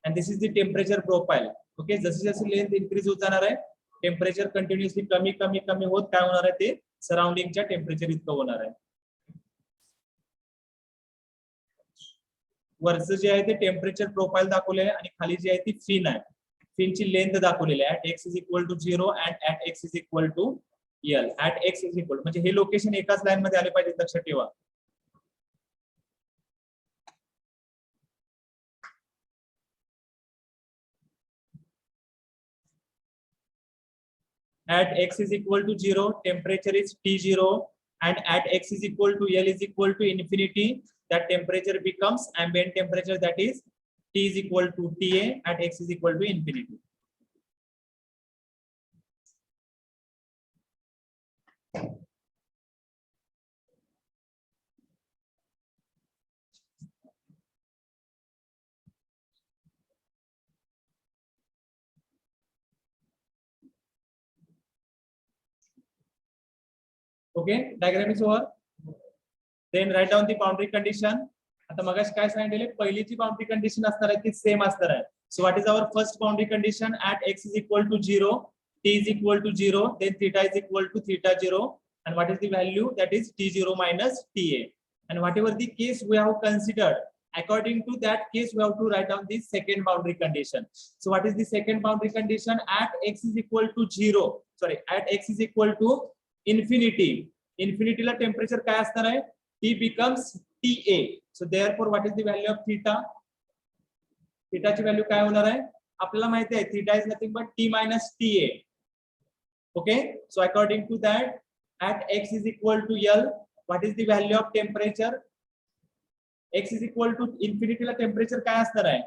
and this is the temperature profile. Okay, जशी जशी लेंथ इन्क्रीज होत जाणार आहे, टेम्परेचर कंटिन्युअसली कमी कमी कमी होत काय होणार आहे, ते सराउंडिंगच्या टेम्परेचर इतकं होणार आहे. वरचं जे आहे ते टेम्परेचर प्रोफाइल दाखवले आहे, आणि खाली जी आहे ती फिन आहे. फिनची लेंथ दाखवलेली आहे, at x is equal to 0 and at x is equal to L. At x is equal, म्हणजे हे लोकेशन एकाच लाईन मध्ये आले पाहिजे, लक्षात ठेवा. At x is equal to 0, temperature is T0, and at x is equal to L is equal to infinity, that temperature becomes ambient temperature, that is T is equal to TA at x is equal to infinity. Okay, diagram is over. Then write down the boundary condition. आता मगाशी काय सांगितले, पहिलीची boundary condition असणार आहे ती same असणार आहे. So what is our first boundary condition, at x is equal to 0, t is equal to 0, then theta is equal to theta 0, and what is the value, that is T0 minus TA. And whatever the case we have considered, according to that case we have to write down the second boundary condition. So what is the second boundary condition, at x is equal to 0, sorry, at x is equal to infinity. Infinity ला temperature काय असणार आहे, T becomes TA. So therefore what is the value of theta? Theta ची value काय होणार आहे, आपल्याला माहिती आहे theta is nothing but T minus TA. Okay, so according to that, at x is equal to L, what is the value of temperature? X is equal to infinity ला temperature काय असणार आहे,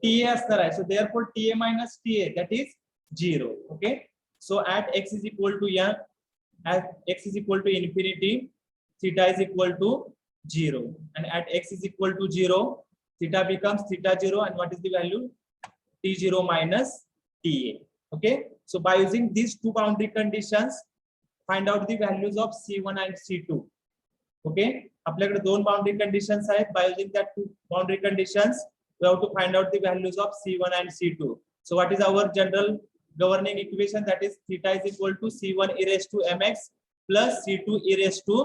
TA असणार आहे. So therefore TA minus TA, that is 0. Okay, so at x is equal to L, at x is equal to infinity, theta is equal to 0, and at x is equal to 0, theta becomes theta 0, and what is the value, T0 minus TA. Okay, so by using these two boundary conditions, find out the values of C1 and C2. Okay, आपल्याकडे दोन boundary conditions आहेत. By using that two boundary conditions, we have to find out the values of C1 and C2. So what is our general governing equation, that is theta is equal to C1 e raised to mx plus C2 e raised to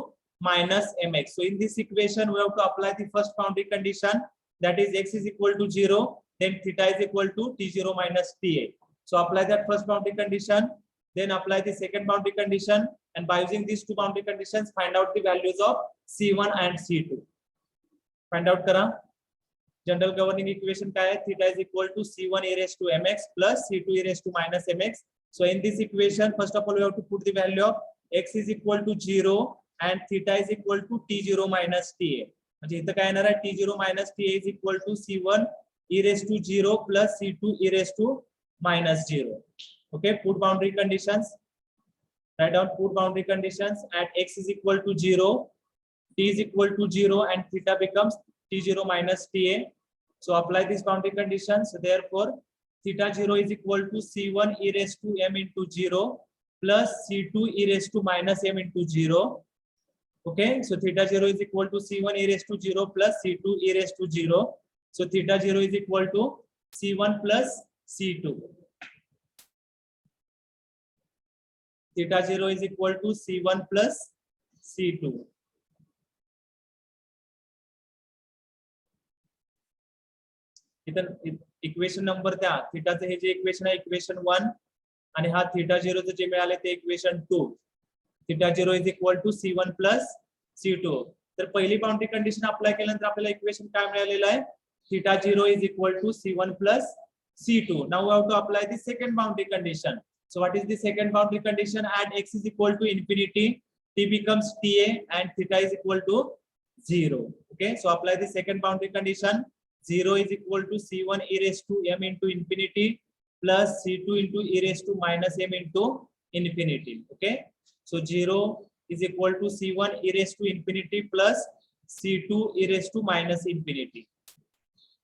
minus mx. So in this equation we have to apply the first boundary condition, that is x is equal to 0, then theta is equal to T0 minus TA. So apply that first boundary condition, then apply the second boundary condition, and by using these two boundary conditions find out the values of C1 and C2. Find out करा. General governing equation काय आहे, theta is equal to c1 e raised to mx plus c2 e raised to minus mx. So in this equation, first of all, we have to put the value of x is equal to 0 and theta is equal to t0 minus ta. म्हणजे इथं काय येणार आहे, t0 minus ta is equal to c1 e raised to 0 plus c2 e raised to minus 0. Okay, put boundary conditions. Write down put boundary conditions at x is equal to 0, t is equal to 0 and theta becomes t0 minus ta. So apply these boundary conditions. So therefore, theta 0 is equal to c1 e raised to m into 0 plus c2 e raised to minus m into 0. Okay, so theta 0 is equal to c1 e raised to 0 plus c2 e raised to 0. So theta 0 is equal to c1 plus c2. Theta 0 is equal to c1 plus c2. इथं equation number द्या, थीटाचं हे जे equation आहे equation 1 आणि हा theta 0 चं जे मिळाले ते equation 2. Theta 0 is equal to c1 plus c2. तर पहिली बाउंड्री कंडिशन अप्लाय केल्यानंतर आपल्याला इक्वेशन काय मिळालेलं आहे, theta 0 is equal to c1 plus c2. Now we have to apply the second boundary condition. So what is the second boundary condition? At x is equal to infinity, t becomes ta and theta is equal to 0. Okay, so apply the second boundary condition. 0 is equal to c1 e raised to m into infinity plus c2 into e raised to minus m into infinity. Okay, so 0 is equal to c1 e raised to infinity plus c2 e raised to minus infinity.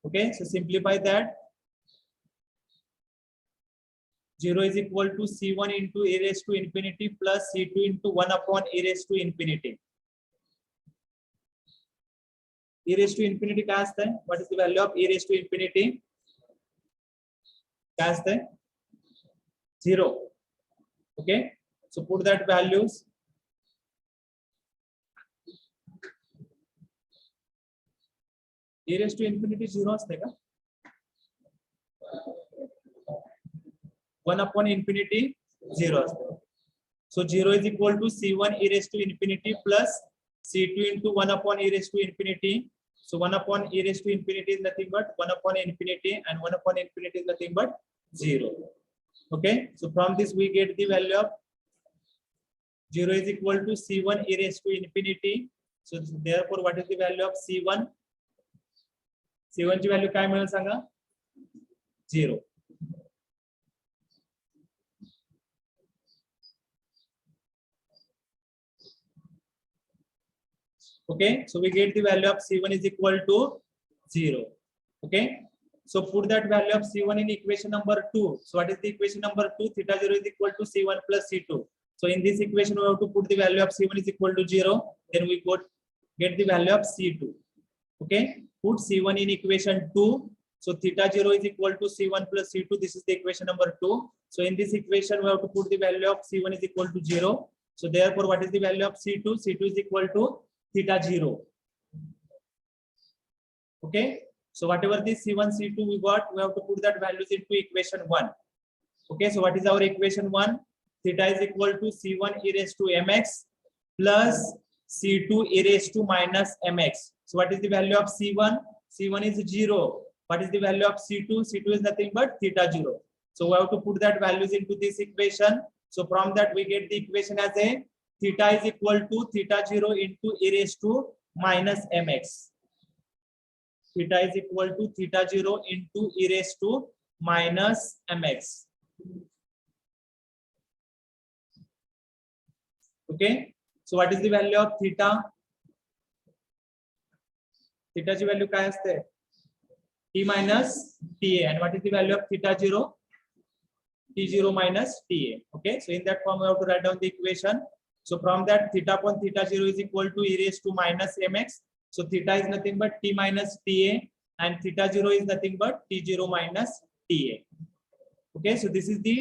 Okay, so simplify that. 0 is equal to c1 into e raised to infinity plus c2 into 1 upon e raised to infinity. E raised to infinity काय असते? What is the value of e raised to infinity? काय असते? 0. Okay, so put that values. E raised to infinity 0 असते का? 1 upon infinity 0 असते. So 0 is equal to c1 e raised to infinity plus c2 into 1 upon e raised to infinity. So 1 upon e raised to infinity is nothing but 1 upon infinity and 1 upon infinity is nothing but 0. Okay, so from this we get the value of 0 is equal to c1 e raised to infinity. So therefore what is the value of c1? c1 ची value काय मिळेल सांगा? 0. Okay, so we get the value of c1 is equal to 0. Okay, so put that value of c1 in equation number 2. So what is the equation number 2? Theta 0 is equal to c1 plus c2. So in this equation we have to put the value of c1 is equal to 0. Then we get the value of c2. Okay, put c1 in equation 2. So theta 0 is equal to c1 plus c2. This is the equation number 2. So in this equation we have to put the value of c1 is equal to 0. So therefore what is the value of c2? c2 is equal to theta 0. Okay, so whatever this c1 c2 we got, we have to put that values into equation 1. Okay, so what is our equation 1? Theta is equal to c1 e raised to mx plus c2 e raised to minus mx. So what is the value of c1? c1 is 0. What is the value of c2? c2 is nothing but theta 0. So we have to put that values into this equation. So from that we get the equation as a theta is equal to theta 0 into e raised to minus mx. Theta is equal to theta 0 into e raised to minus mx. Okay, so what is the value of theta? Theta ची value काय असते? t minus ta. And what is the value of theta 0? t0 minus ta. Okay, so in that form we have to write down the equation. So from that theta upon theta 0 is equal to e raised to minus mx. So theta is nothing but t minus ta and theta 0 is nothing but t0 minus ta. Okay, so this is the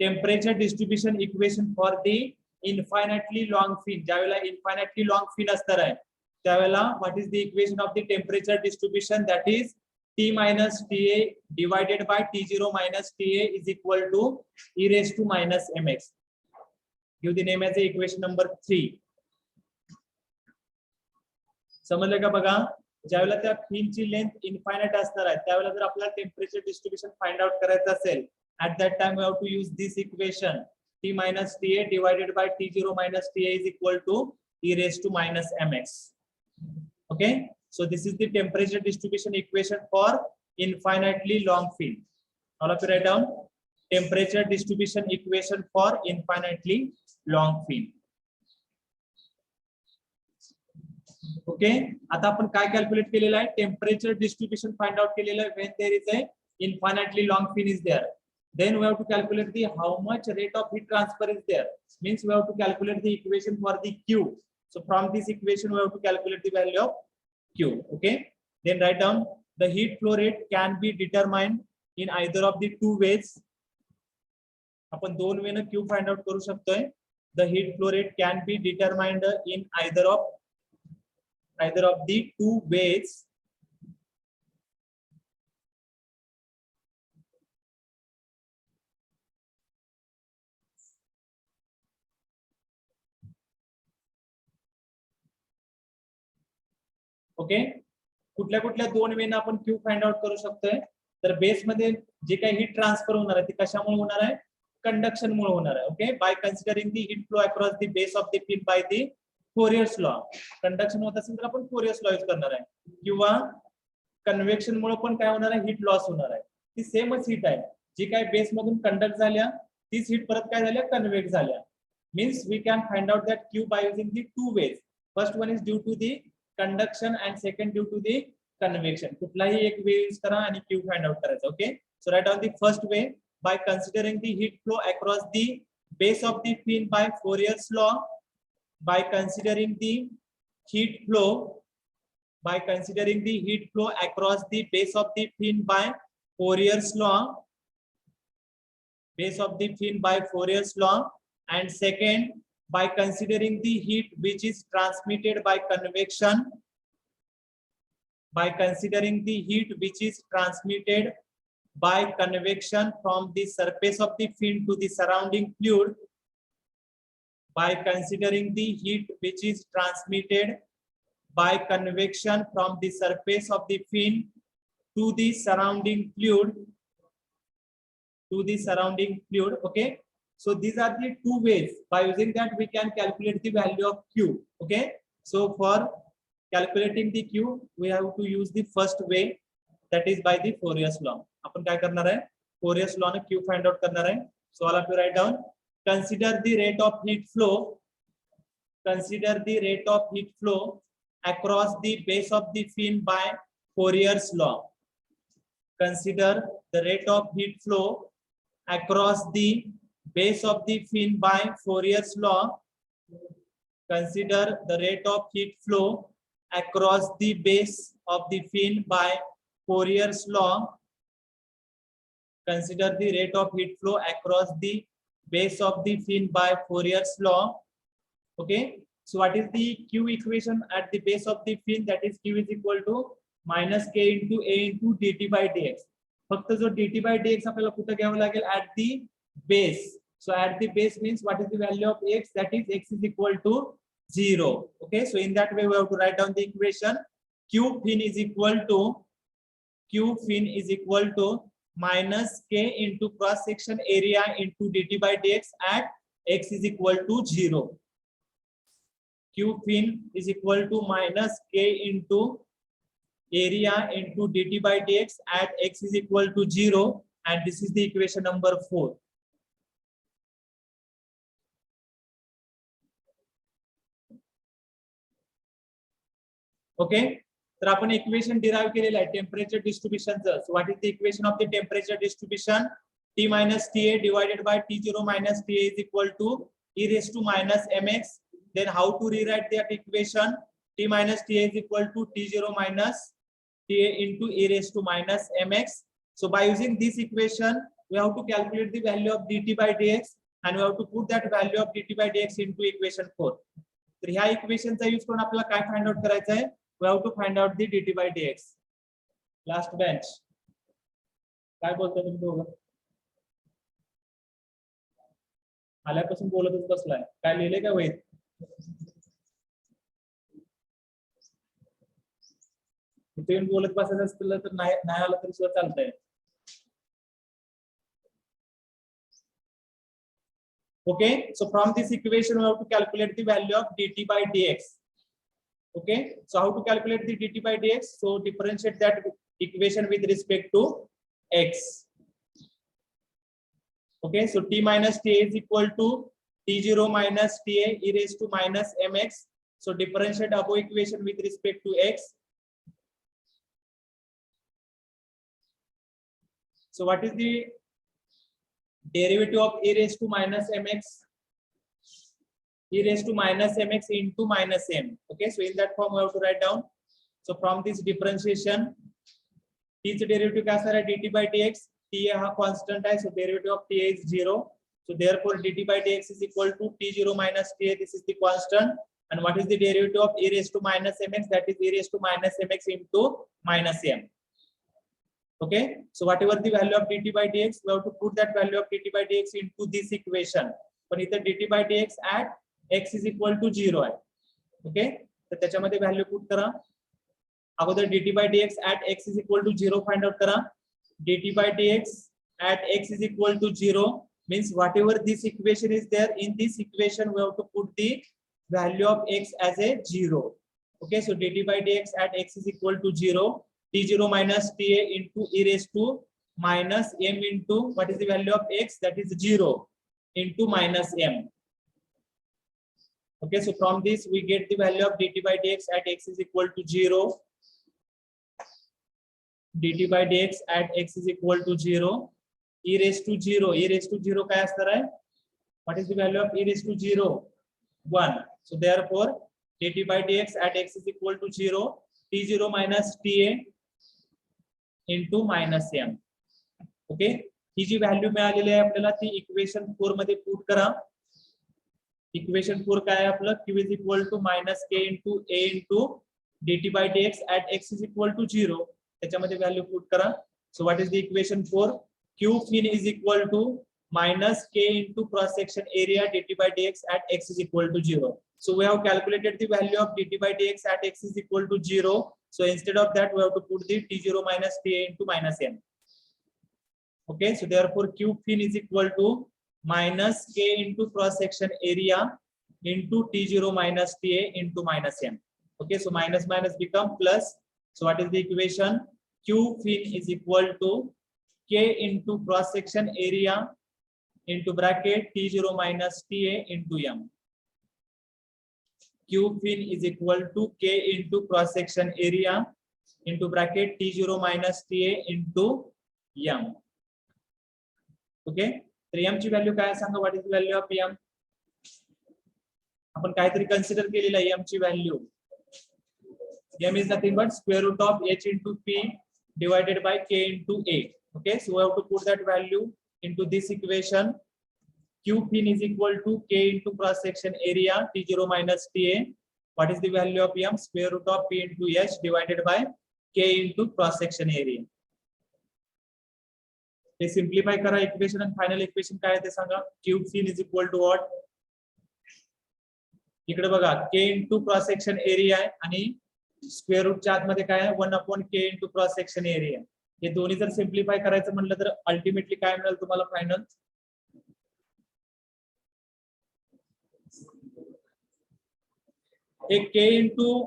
temperature distribution equation for the infinitely long fin. ज्यावेळेला infinitely long fin असणार आहे त्यावेळेला what is the equation of the temperature distribution? That is t minus ta divided by t0 minus ta is equal to e raised to minus mx. Give the name as a equation number 3. समजलं का बघा? ज्यावेळेला त्या फिनची length infinite असणार आहे त्यावेळेला जर आपल्याला टेम्परेचर डिस्ट्रीब्युशन फाइंड आउट करायचं असेल at that time we have to use this equation T minus TA divided by T0 minus TA is equal to e raised to minus mx. Okay, so this is the temperature distribution equation for infinitely long fin. All of you write down temperature distribution equation for infinitely long fin. Okay, आता आपण काय calculate केलेलं आहे temperature distribution find out केलेलं आहे when there is a infinitely long fin is there. Then we have to calculate the how much rate of heat transfer is there. Means we have to calculate the equation for the Q. So from this equation we have to calculate the value of Q. Okay. Then write down the heat flow rate can be determined in either of the two ways. आपण दोन वेने Q find out करू शकतोय. The heat flow rate can be determined in either of the two ways. Okay, कुठल्या कुठल्या दोन वेने आपण Q find out करू शकतोय तर बेस मध्ये जे काही हीट ट्रान्सफर होणार आहे ते कशामुळे होणार आहे कंडक्शन मुळे होणार आहे. Okay, by considering the heat flow across the base of the fin by the Fourier's law. Conduction होत असेल तर आपण फोरियर्स लॉ यूज करणार आहे किंवा कन्व्हेक्शन मुळे पण काय होणार आहे हीट लॉस होणार आहे. ती सेमच हीट आहे जी काय बेस मधून कंडक्ट झाल्या तीच हीट परत काय झाल्या कन्व्हेक्ट झाल्या. Means we can find out that Q by using the two ways. First one is due to the conduction and second due to the convection. कुठलाही एक वे यूज करा आणि Q फाइंड आउट करायचा. Okay, so write down the first way by considering the heat flow across the base of the fin by Fourier's law. By considering the heat flow across the base of the fin by Fourier's law. Base of the fin by Fourier's law. And second, by considering the heat which is transmitted by convection. By considering the heat which is transmitted by convection from the surface of the fin to the surrounding fluid. By considering the heat which is transmitted by convection from the surface of the fin to the surrounding fluid. Okay, so these are the two ways. By using that we can calculate the value of Q. Okay, so for calculating the Q we have to use the first way, that is by the Fourier's law. आपण काय करणार आहे Fourier's law ने Q find out करणार आहे. So all of you write down consider the rate of heat flow. Consider the rate of heat flow across the base of the fin by Fourier's law. Consider the rate of heat flow across the base of the fin by Fourier's law. Consider the rate of heat flow across the base of the fin by Fourier's law. Consider the rate of heat flow across the base of the fin by Fourier's law. Okay, so what is the Q equation at the base of the fin? That is Q is equal to minus K into A into dt by dx. फक्त जो dt by dx आपल्याला कुठे घ्यावं लागेल at the base. So at the base means what is the value of x? That is x is equal to 0. Okay, so in that way we have to write down the equation. Q fin is equal to minus K into cross section area into dt by dx at x is equal to 0. Q fin is equal to minus K into area into dt by dx at x is equal to 0, and this is the equation number 4. Okay, तर आपण equation derive केलेलं आहे temperature डिस्ट्रीब्युशनचं. So what is the equation of the temperature distribution? T minus TA divided by T0 minus TA is equal to e raised to minus mx. Then how to rewrite that equation? T minus TA is equal to T0 minus TA into e raised to minus mx. So by using this equation we have to calculate the value of dt by dx, and we have to put that value of dt by dx into equation 4. तर ह्या इक्वेशनचा use करून आपल्याला काय find out करायचं आहे? We have to find out the dt by dx. Last bench. काय बोलता तुम्ही दोघं? आल्यापासून बोलतच बसलाय. काय लिहिले का वहीत? इथे येऊन बोलत बसायचं असतं तर नाही आलं तरी सुद्धा चालतंय. Okay, so from this equation we have to calculate the value of dt by dx. Okay, so how to calculate the dt by dx? So differentiate that equation with respect to x. Okay, so t minus ta is equal to t0 minus ta e raised to minus mx. So differentiate above equation with respect to x. So what is the derivative of e raised to minus mx? E raised to minus mx into minus m. Okay, so in that form we have to write down. So from this differentiation, t च derivative क्या असणार आहे dt by dx. ta हा constant आहे, so derivative of ta is 0. So therefore dt by dx is equal to t0 minus ta. This is the constant. And what is the derivative of e raised to minus mx? That is e raised to minus mx into minus m. Okay, so whatever the value of dt by dx, we have to put that value of dt by dx into this equation. पण इथे dt by dx at x is equal to 0 आहे. Okay, तर त्याच्यामध्ये value put करा. अगोदर dt by dx at x is equal to 0 find out करा. dt by dx at x is equal to 0 means whatever this equation is there, in this equation we have to put the value of x as a 0. Okay, so dt by dx at x is equal to 0. t0 minus ta into e raised to minus m into what is the value of x? That is 0 into minus m. Okay, so from this we get the value of dt by dx at x is equal to 0. dt by dx at x is equal to 0. E raised to 0. E raised to 0 काय असणार आहे? What is the value of e raised to 0? 1. So therefore dt by dx at x is equal to 0. t0 minus ta into minus m. Okay, ही जी value मिळालेली आहे आपल्याला ती equation 4 मध्ये पुट करा. इक्वेशन 4 काय आहे आपलं? q is equal to minus k into a into dt by dx at x is equal to 0. त्याच्यामध्ये व्हॅल्यू पुट करा. So what is the equation 4? q fin is equal to minus k into cross section area dt by dx at x is equal to 0. So we have calculated the value of dt by dx at x is equal to 0. So instead of that we have to put the t0 minus ta into minus m. Okay, so therefore q fin is equal to minus k into cross section area into t0 minus ta into minus m. Okay, so minus minus become plus. So what is the equation? Q fin is equal to k into cross section area into bracket t0 minus ta into m. Q fin is equal to k into cross section area into bracket t0 minus ta into m. Okay, तर m ची value काय सांगा? What is the value of m? आपण काहीतरी consider केलेलं आहे m ची value. m is nothing but square root of h into p divided by k into a. Okay, so we have to put that value into this equation. Q fin is equal to k into cross section area t0 minus ta. What is the value of m? Square root of p into h divided by k into cross section area. ते simplify करा equation आणि final equation काय आहे ते सांगा. Q fin is equal to what? इकडे बघा k into cross section area आहे आणि स्क्वेअर रूटच्या आतमध्ये काय आहे? 1/k into cross section area. हे दोन्ही जर सिम्प्लिफाय करायचं म्हटलं तर अल्टिमेटली काय मिळेल तुम्हाला फायनल? एक k into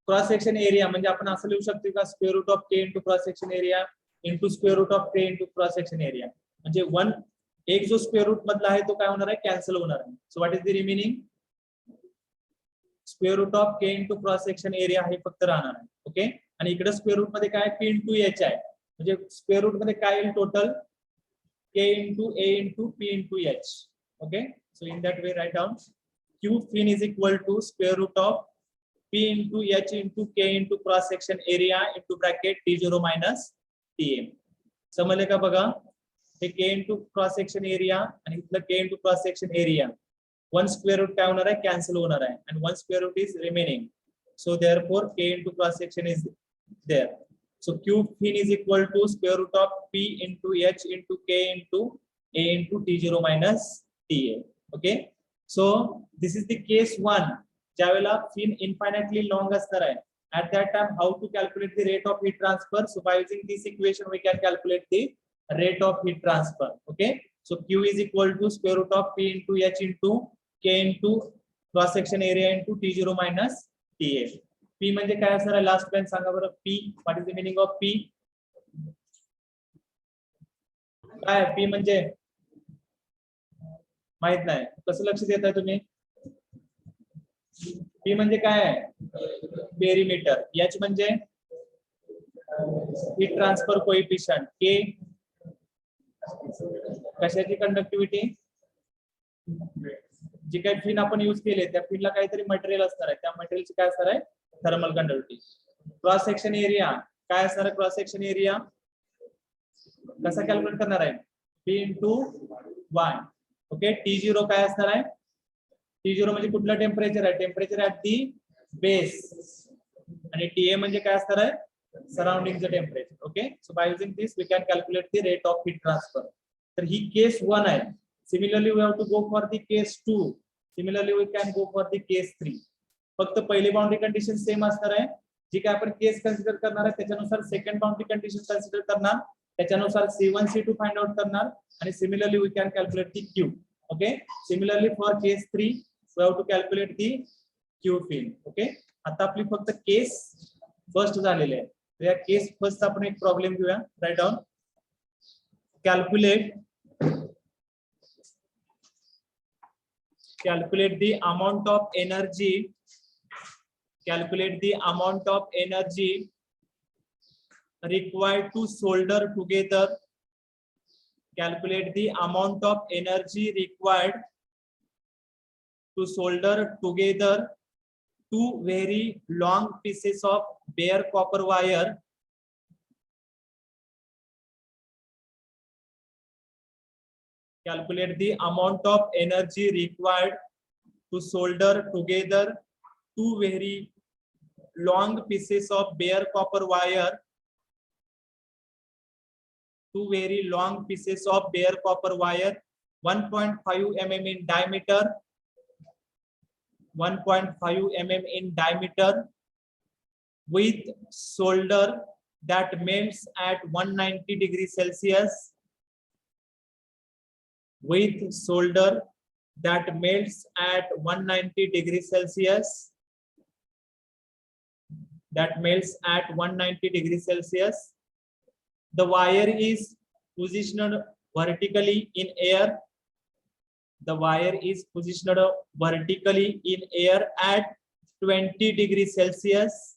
cross section area म्हणजे आपण असं लिहू शकतो का square root of k into cross section area into square root of k into cross section area. म्हणजे एक जो स्क्वेअर रूट मधला आहे तो काय होणार आहे? कॅन्सल होणार आहे. So what is the remaining? Square root of k into cross section area हे फक्त राहणार आहे. ओके, आणि इकडे स्क्वेअर रूट मध्ये काय p इंटू h आहे म्हणजे स्क्वेअर रूट मध्ये काय येईल total? k into a into p into h. Okay, so in that way write down Q fin is equal to square root of P into H into K into cross section area into bracket T0 minus TM. समजले का बघा? हे K into cross section area आणि इथलं K into cross section area. One square root काय होणार आहे? Cancel होणार आहे and one square root is remaining. So therefore K into cross section is there. So Q fin is equal to square root of P into H into K into A into T0 minus TA. Okay. So this is the case 1. ज्यावेळेला fin infinitely long असणार आहे At that time, how to calculate the rate of heat transfer? So by using this equation, we can calculate the rate of heat transfer. Okay. So Q is equal to square root of P into H into K into cross section area into T0 minus TA. P म्हणजे काय असणार आहे? Last bench सांगा बरं. P, what is the meaning of P? काय P म्हणजे माहित नाही. कसं लक्ष देताय तुम्ही? P म्हणजे काय आहे? पेरीमीटर. H म्हणजे हीट ट्रान्सफर कोएफिशिएंट. K कशाची कंडक्टिव्हिटी? जे काही फिन आपण यूज केले त्या फिनला काहीतरी मटेरियल असणार आहे. त्या मटेरियलची काय असणार आहे? Thermal conductivity. Cross section area काय असणार आहे? क्रॉस सेक्शन एरिया कसा कॅल्क्युलेट करणार आहे? P into 1. ओके. T0 काय असणार आहे? T0 म्हणजे कुठलं टेम्परेचर आहे? Temperature at the base. आणि TA म्हणजे काय असणार आहे? Surrounding the temperature. Okay. So by using this we can calculate the rate of heat transfer. तर ही केस 1 आहे. Similarly we have to go for the case 2. Similarly we can go for the case 3. फक्त पहिली boundary condition same असणार आहे. जी काय आपण case consider करणार आहे त्याच्यानुसार सेकंड बाउंड्री कंडिशन कन्सिडर करणार, त्याच्यानुसार C1 C2 फाइंड आउट करणार आणि similarly we can calculate the Q. Okay. Similarly for case 3 we have to calculate the Q fin. Okay. आता आपली फक्त केस फर्स्ट झालेली आहे. तर या केस फर्स्ट आपण एक प्रॉब्लेम घेऊया. Write down. calculate the amount of energy required to solder together. Calculate the amount of energy required to solder together two very long pieces of bare copper wire. Calculate the amount of energy required to solder together two very long pieces of bare copper wire. Two very long pieces of bare copper wire, 1.5 mm in diameter. 1.5 mm in diameter with solder that melts at 190 degrees Celsius. With solder that melts at 190 degrees Celsius. That melts at 190 degrees Celsius. The wire is positioned vertically in air. The wire is positioned vertically in air at 20 degrees Celsius.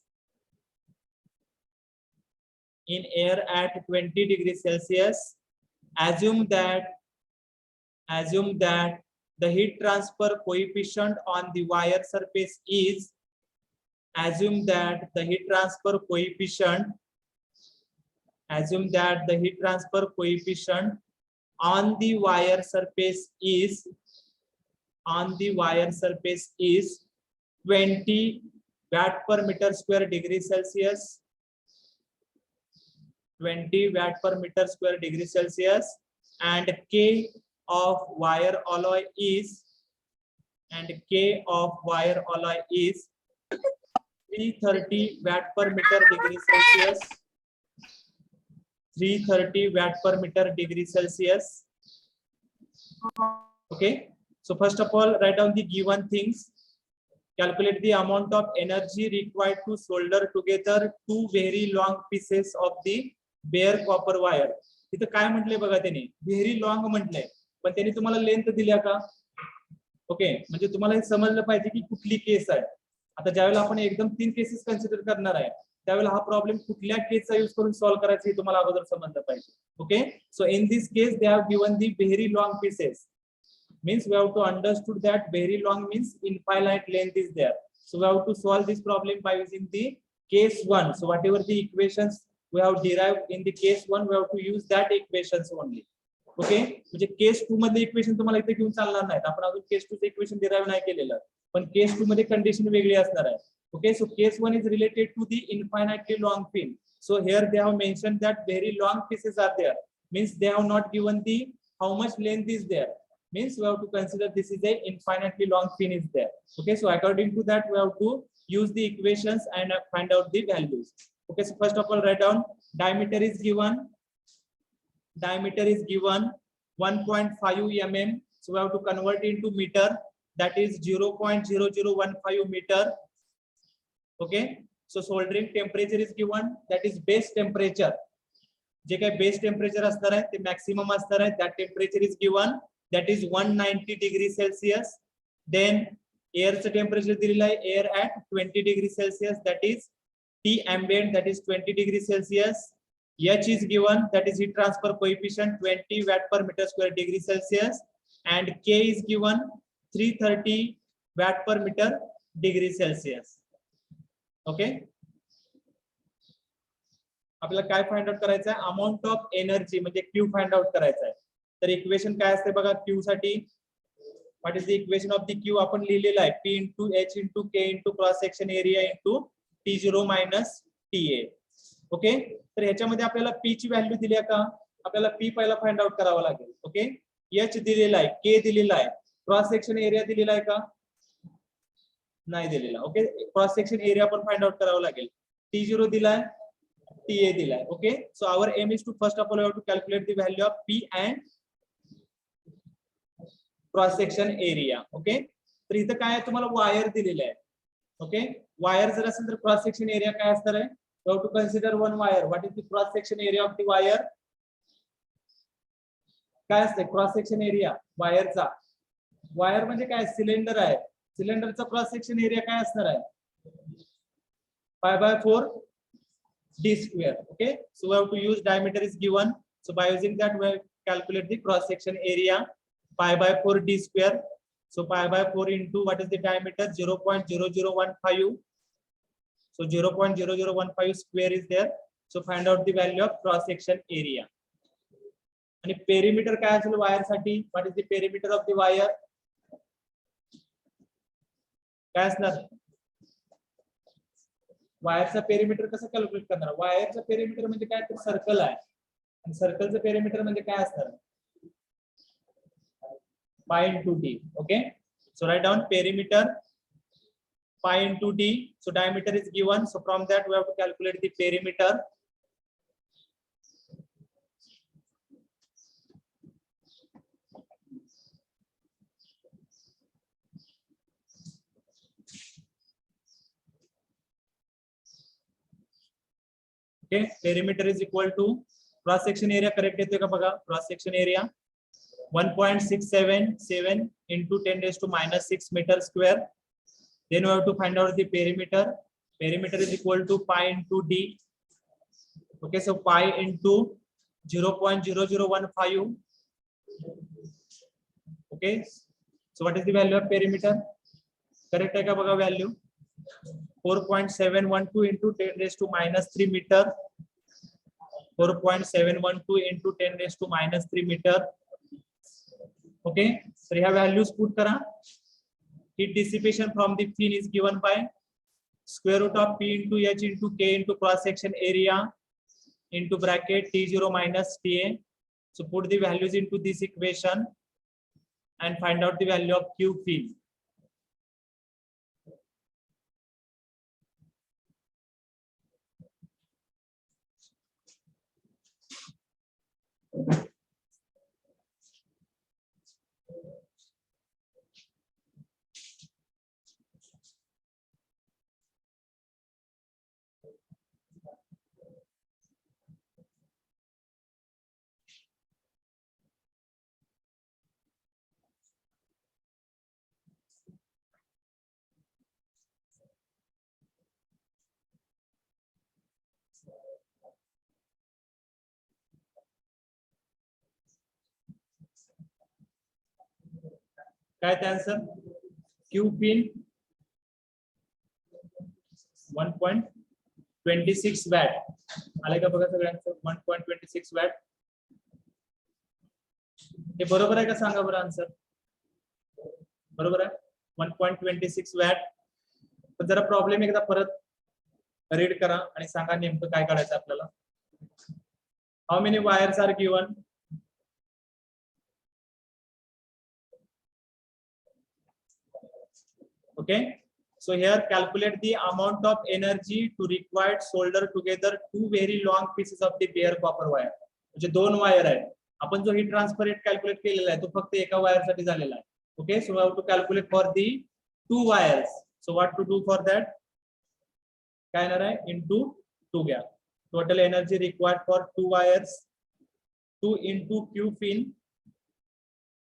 In air at 20 degrees Celsius. Assume that the heat transfer coefficient on the wire surface is. Assume that the heat transfer coefficient on the wire surface is 20 watt per meter square degree Celsius. 20 watt per meter square degree Celsius. And K of wire alloy is 330 watt per meter degree Celsius. 330 watt per meter degree Celsius. Okay. So first of all, write down the given things. Calculate the amount of energy required to solder together two very long pieces of the bare copper wire. इथं काय म्हटलंय बघा त्यांनी, very long म्हटलंय, पण त्यांनी तुम्हाला length दिल्या का? ओके. म्हणजे तुम्हाला हे समजलं पाहिजे की कुठली केस आहे. आता ज्यावेळेला आपण एकदम 3 केसेस कन्सिडर करणार आहे त्यावेळेला हा प्रॉब्लेम कुठल्या केसचा यूज करून सॉल्व्ह करायचा हे तुम्हाला अगोदर समजलं पाहिजे. Okay. So in this case they have given the very long pieces. Means we have to understood that very long means infinite length is there. So we have to solve this problem by using the case 1. So whatever the equations we have derived in the case 1, we have to use that equations only. Okay. म्हणजे case 2 मध्ये equation तुम्हाला इथे घेऊन चालणार नाहीत. आपण अजून case 2 चे इक्वेशन डिराइव्ह नाही केलेलं, पण केस 2 मध्ये कंडिशन वेगळी असणार आहे. Okay. So case 1 is related to the infinitely long pin. So here they have mentioned that very long pieces are there. Means they have not given the how much length is there. Means we have to consider this is a infinitely long pin is there. Okay. So according to that we have to use the equations and find out the values. Okay, so first of all, write down diameter is given. Diameter is given 1.5 mm. So we have to convert into meter. That is 0.0015 meter. Okay. So soldering temperature is given. That is base temperature. जे काही base temperature असणार आहे ते maximum असणार आहे. That temperature is given. That is 190 degrees Celsius. Then air's temperature दिलेला आहे. Air at 20 degrees Celsius. That is T ambient. That is 20 degrees Celsius. H is given. That is heat transfer coefficient 20 watt per meter square degree Celsius. And K is given 330 watt per meter degree Celsius. Okay. आपल्याला काय find out करायचं आहे amount of energy म्हणजे Q find out करायचं आहे तर equation काय असते बघा क्यू साठी what is the equation of the Q आपण लिहिलेलं आहे P into H into K into cross section area into T0 minus TA. Okay तर ह्याच्यामध्ये आपल्याला P ची व्हॅल्यू दिली आहे का आपल्याला P पहिला फाइंड आउट करावा लागेल. ओके H दिलेला आहे K दिलेला आहे क्रॉस सेक्शन एरिया दिलेला आहे का नाही दिलेला. ओके क्रॉस सेक्शन एरिया पण फाइंड आउट करावा लागेल. T0 दिलाय TA दिलाय. Okay so our aim is to first of all we have to calculate the value of P and cross section area. Okay तर इथं काय आहे तुम्हाला वायर दिलेलं आहे. ओके वायर जर असेल तर क्रॉस सेक्शन एरिया काय असणार आहे we have to consider one wire. What is the cross section area of the wire काय असते क्रॉस सेक्शन एरिया वायरचा वायर म्हणजे काय सिलेंडर आहे सिलेंडरचा क्रॉस सेक्शन एरिया काय असणार आहे π/4 d square. Okay so we have to use diameter is given so by using that we calculate the cross section area π/4 d square. So π/4 into what is the diameter 0.0015. So 0.0015 square is there. So find out the value of cross section area. आणि perimeter काय असेल wire साठी what is the perimeter of the wire काय असणार वायरचा perimeter कसं calculate करणार वायरचा perimeter म्हणजे काय तर सर्कल आहे आणि सर्कलचं पेरिमीटर म्हणजे काय असणार पाय into d. Okay so write down perimeter pi into d. So diameter is given so from that we have to calculate the perimeter. Okay perimeter is equal to cross section area correct येतोय का बघा cross section area 1.677 into 10 raised to minus 6 meter square. Then we have to find out the perimeter. Perimeter is equal to pi into d. Okay so pi into 0.0015. Okay so what is the value of perimeter correct आहे का बघा value 4.712 into 10 raised to minus 3 meter. 4.712 into 10 raised to minus 3 meter. Okay so ह्या values put करा. Heat dissipation from the fin is given by square root of P into H into K into cross section area into bracket T0 minus TA. So put the values into this equation and find out the value of Q fin. काय ते answer Q pin 1.26 watt आले का बघा सगळ्यांचं 1.26 watt हे बरोबर आहे का सांगा बरं आन्सर बरोबर आहे 1.26 वॅट पण जरा प्रॉब्लेम एकदा परत रीड करा आणि सांगा नेमकं काय करायचं आपल्याला how many wires are given Okay So here calculate the amount of energy to required solder together two very long pieces of the bare copper wire. म्हणजे दोन वायर आहेत. आपण जो हीट ट्रान्सफर रेट कॅल्क्युलेट केलेला आहे तो फक्त एका वायर साठी झालेला आहे. Okay, so how to calculate for the two wires. So what to do for that? काय येणार आहे? इनटू 2 घ्या. Total energy required for two wires 2 into Q fin.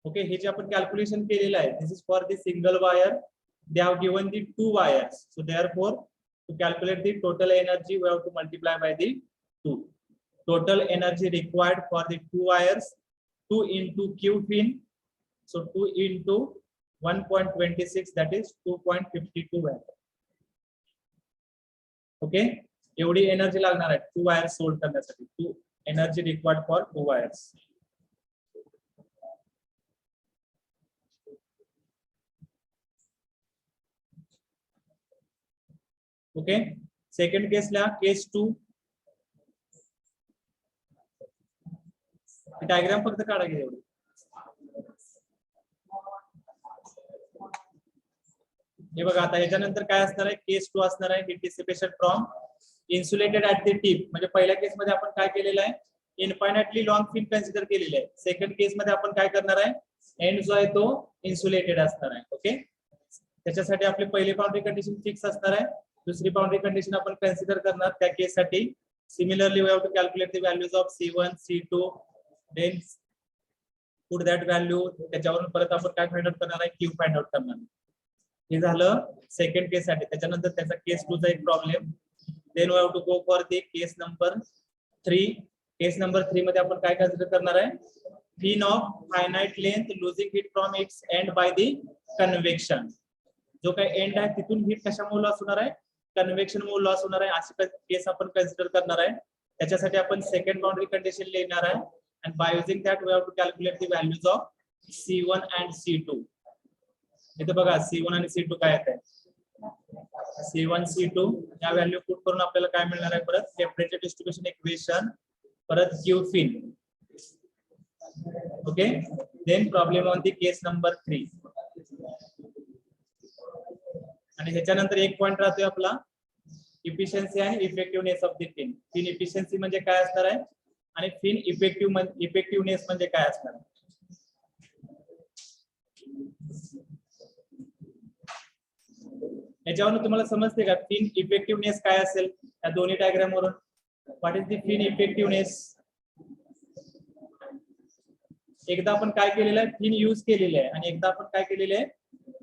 Okay, हे जे आपण कॅल्क्युलेशन केलेलं आहे, this is for the single wire. They have given the two wires, so therefore to calculate the total energy we have to multiply by the 2. Total energy required for the two wires 2 into Q fin, so 2 into 1.26, that is 2.52 watt. Okay, एवढी energy लागणार आहे two wires solder करण्यासाठी. Two energy required for two wires. Okay, second केसला case 2. Diagram फक्त काढा घे एवढं. हे बघा आता याच्यानंतर काय असणार आहे? केस 2 असणार आहे heat dissipation from insulated at the tip. म्हणजे पहिल्या केस मध्ये आपण काय केलेलं आहे? इनफायनाइटली लॉंग फिन कन्सिडर केलेले आहे. सेकंड केस मध्ये आपण काय करणार आहे? एंड जो आहे तो इन्सुलेटेड असणार आहे. ओके, त्याच्यासाठी आपली पहिली बाउंड्री कंडिशन फिक्स असणार आहे. दुसरी बाउंड्री कंडिशन आपण कन्सिडर करणार त्या केस साठी. Similarly we have to calculate the values of C1 C2, then put that value. त्याच्यावरून परत आपण काय फाइंड आउट करणार आहे? Q फाइंड आउट करणार. हे झालं सेकंड केस साठी. त्याच्यानंतर त्याचा केस 2 चा एक problem. Then we have to go for the case number 3. Case number 3 मध्ये आपण काय कन्सिडर करणार आहे? Fin of finite length losing heat from its end by the convection. जो काही एंड आहे तिथून हीट कशामुळे लॉस होणार आहे? कन्व्हेक्शन मुळे लॉस होणार आहे. अशी केस आपण कन्सिडर करणार आहे. त्याच्यासाठी आपण सेकंड बाउंड्री कंडिशन लिहिणार आहे. and by using that we have to calculate the values of C1 and C2. इथे बघा C1 आणि C2 काय येत आहे? C1 C2 या व्हॅल्यू पुट करून आपल्याला काय मिळणार आहे? परत टेम्परेचर डिस्ट्रीब्युशन इक्वेशन, परत Q fin. Okay, then problem on the case number 3. आणि ह्याच्यानंतर एक पॉइंट राहतोय आपला इफिशियन्सी आणि effectiveness of the fin. Fin efficiency म्हणजे काय असणार आहे आणि फिन इफेक्टिव्हनेस म्हणजे काय असणार आहे? याच्यावरून तुम्हाला समजते का फिन इफेक्टिव्हनेस काय असेल या दोन्ही डायग्राम वरून? What is the fin effectiveness? एकदा आपण काय केलेलं आहे? फिन यूज केलेलं आहे आणि एकदा आपण काय केलेलं आहे?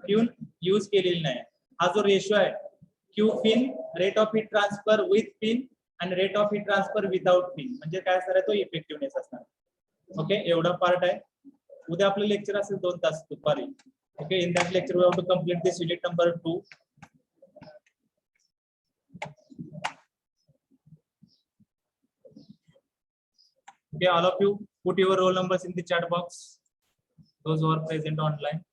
फिन यूज केलेलं नाही. हा जो रेशो आहे Q fin, rate of heat transfer with fin आणि rate of heat transfer without fin, म्हणजे काय असणार आहे? तो इफेक्टिव्हनेस असणार. ओके, एवढा पार्ट आहे. उद्या आपलं लेक्चर असेल 2 तास दुपारी. Okay, in that lecture we have to complete this unit number 2. Okay, all of you put your roll numbers in the chat box, those who are present online.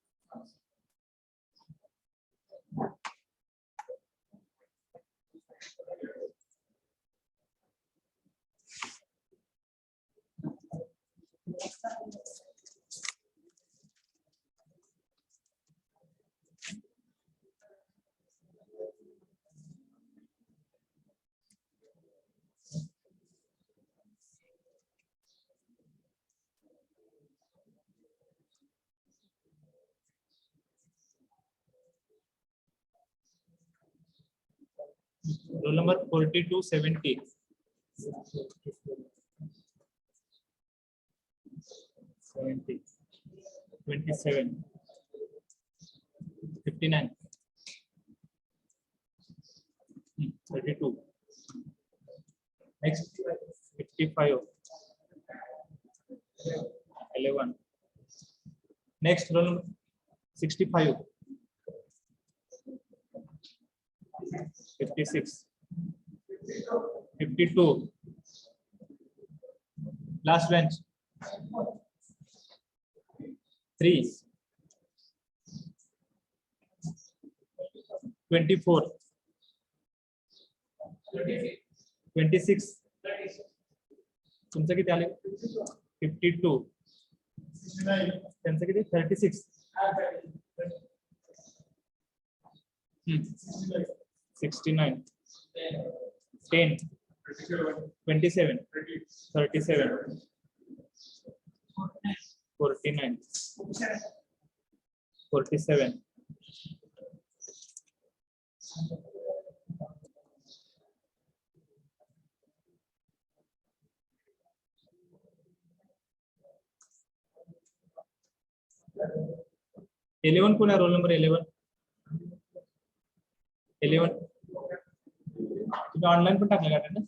Roll number 4270. 70, 27, 59, 32. Next 55, 11. Next roll number 65, 56, 52. Last bench 3, 24, 26. तुमचं किती आले? 52. त्यांचं किती? 36. 69, 10, 27, 37, 49, 47, 11 कोण आहे roll number 11? 11 तुम्ही online पण टाकलं का अटेंडन्स?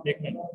एक मिनिट.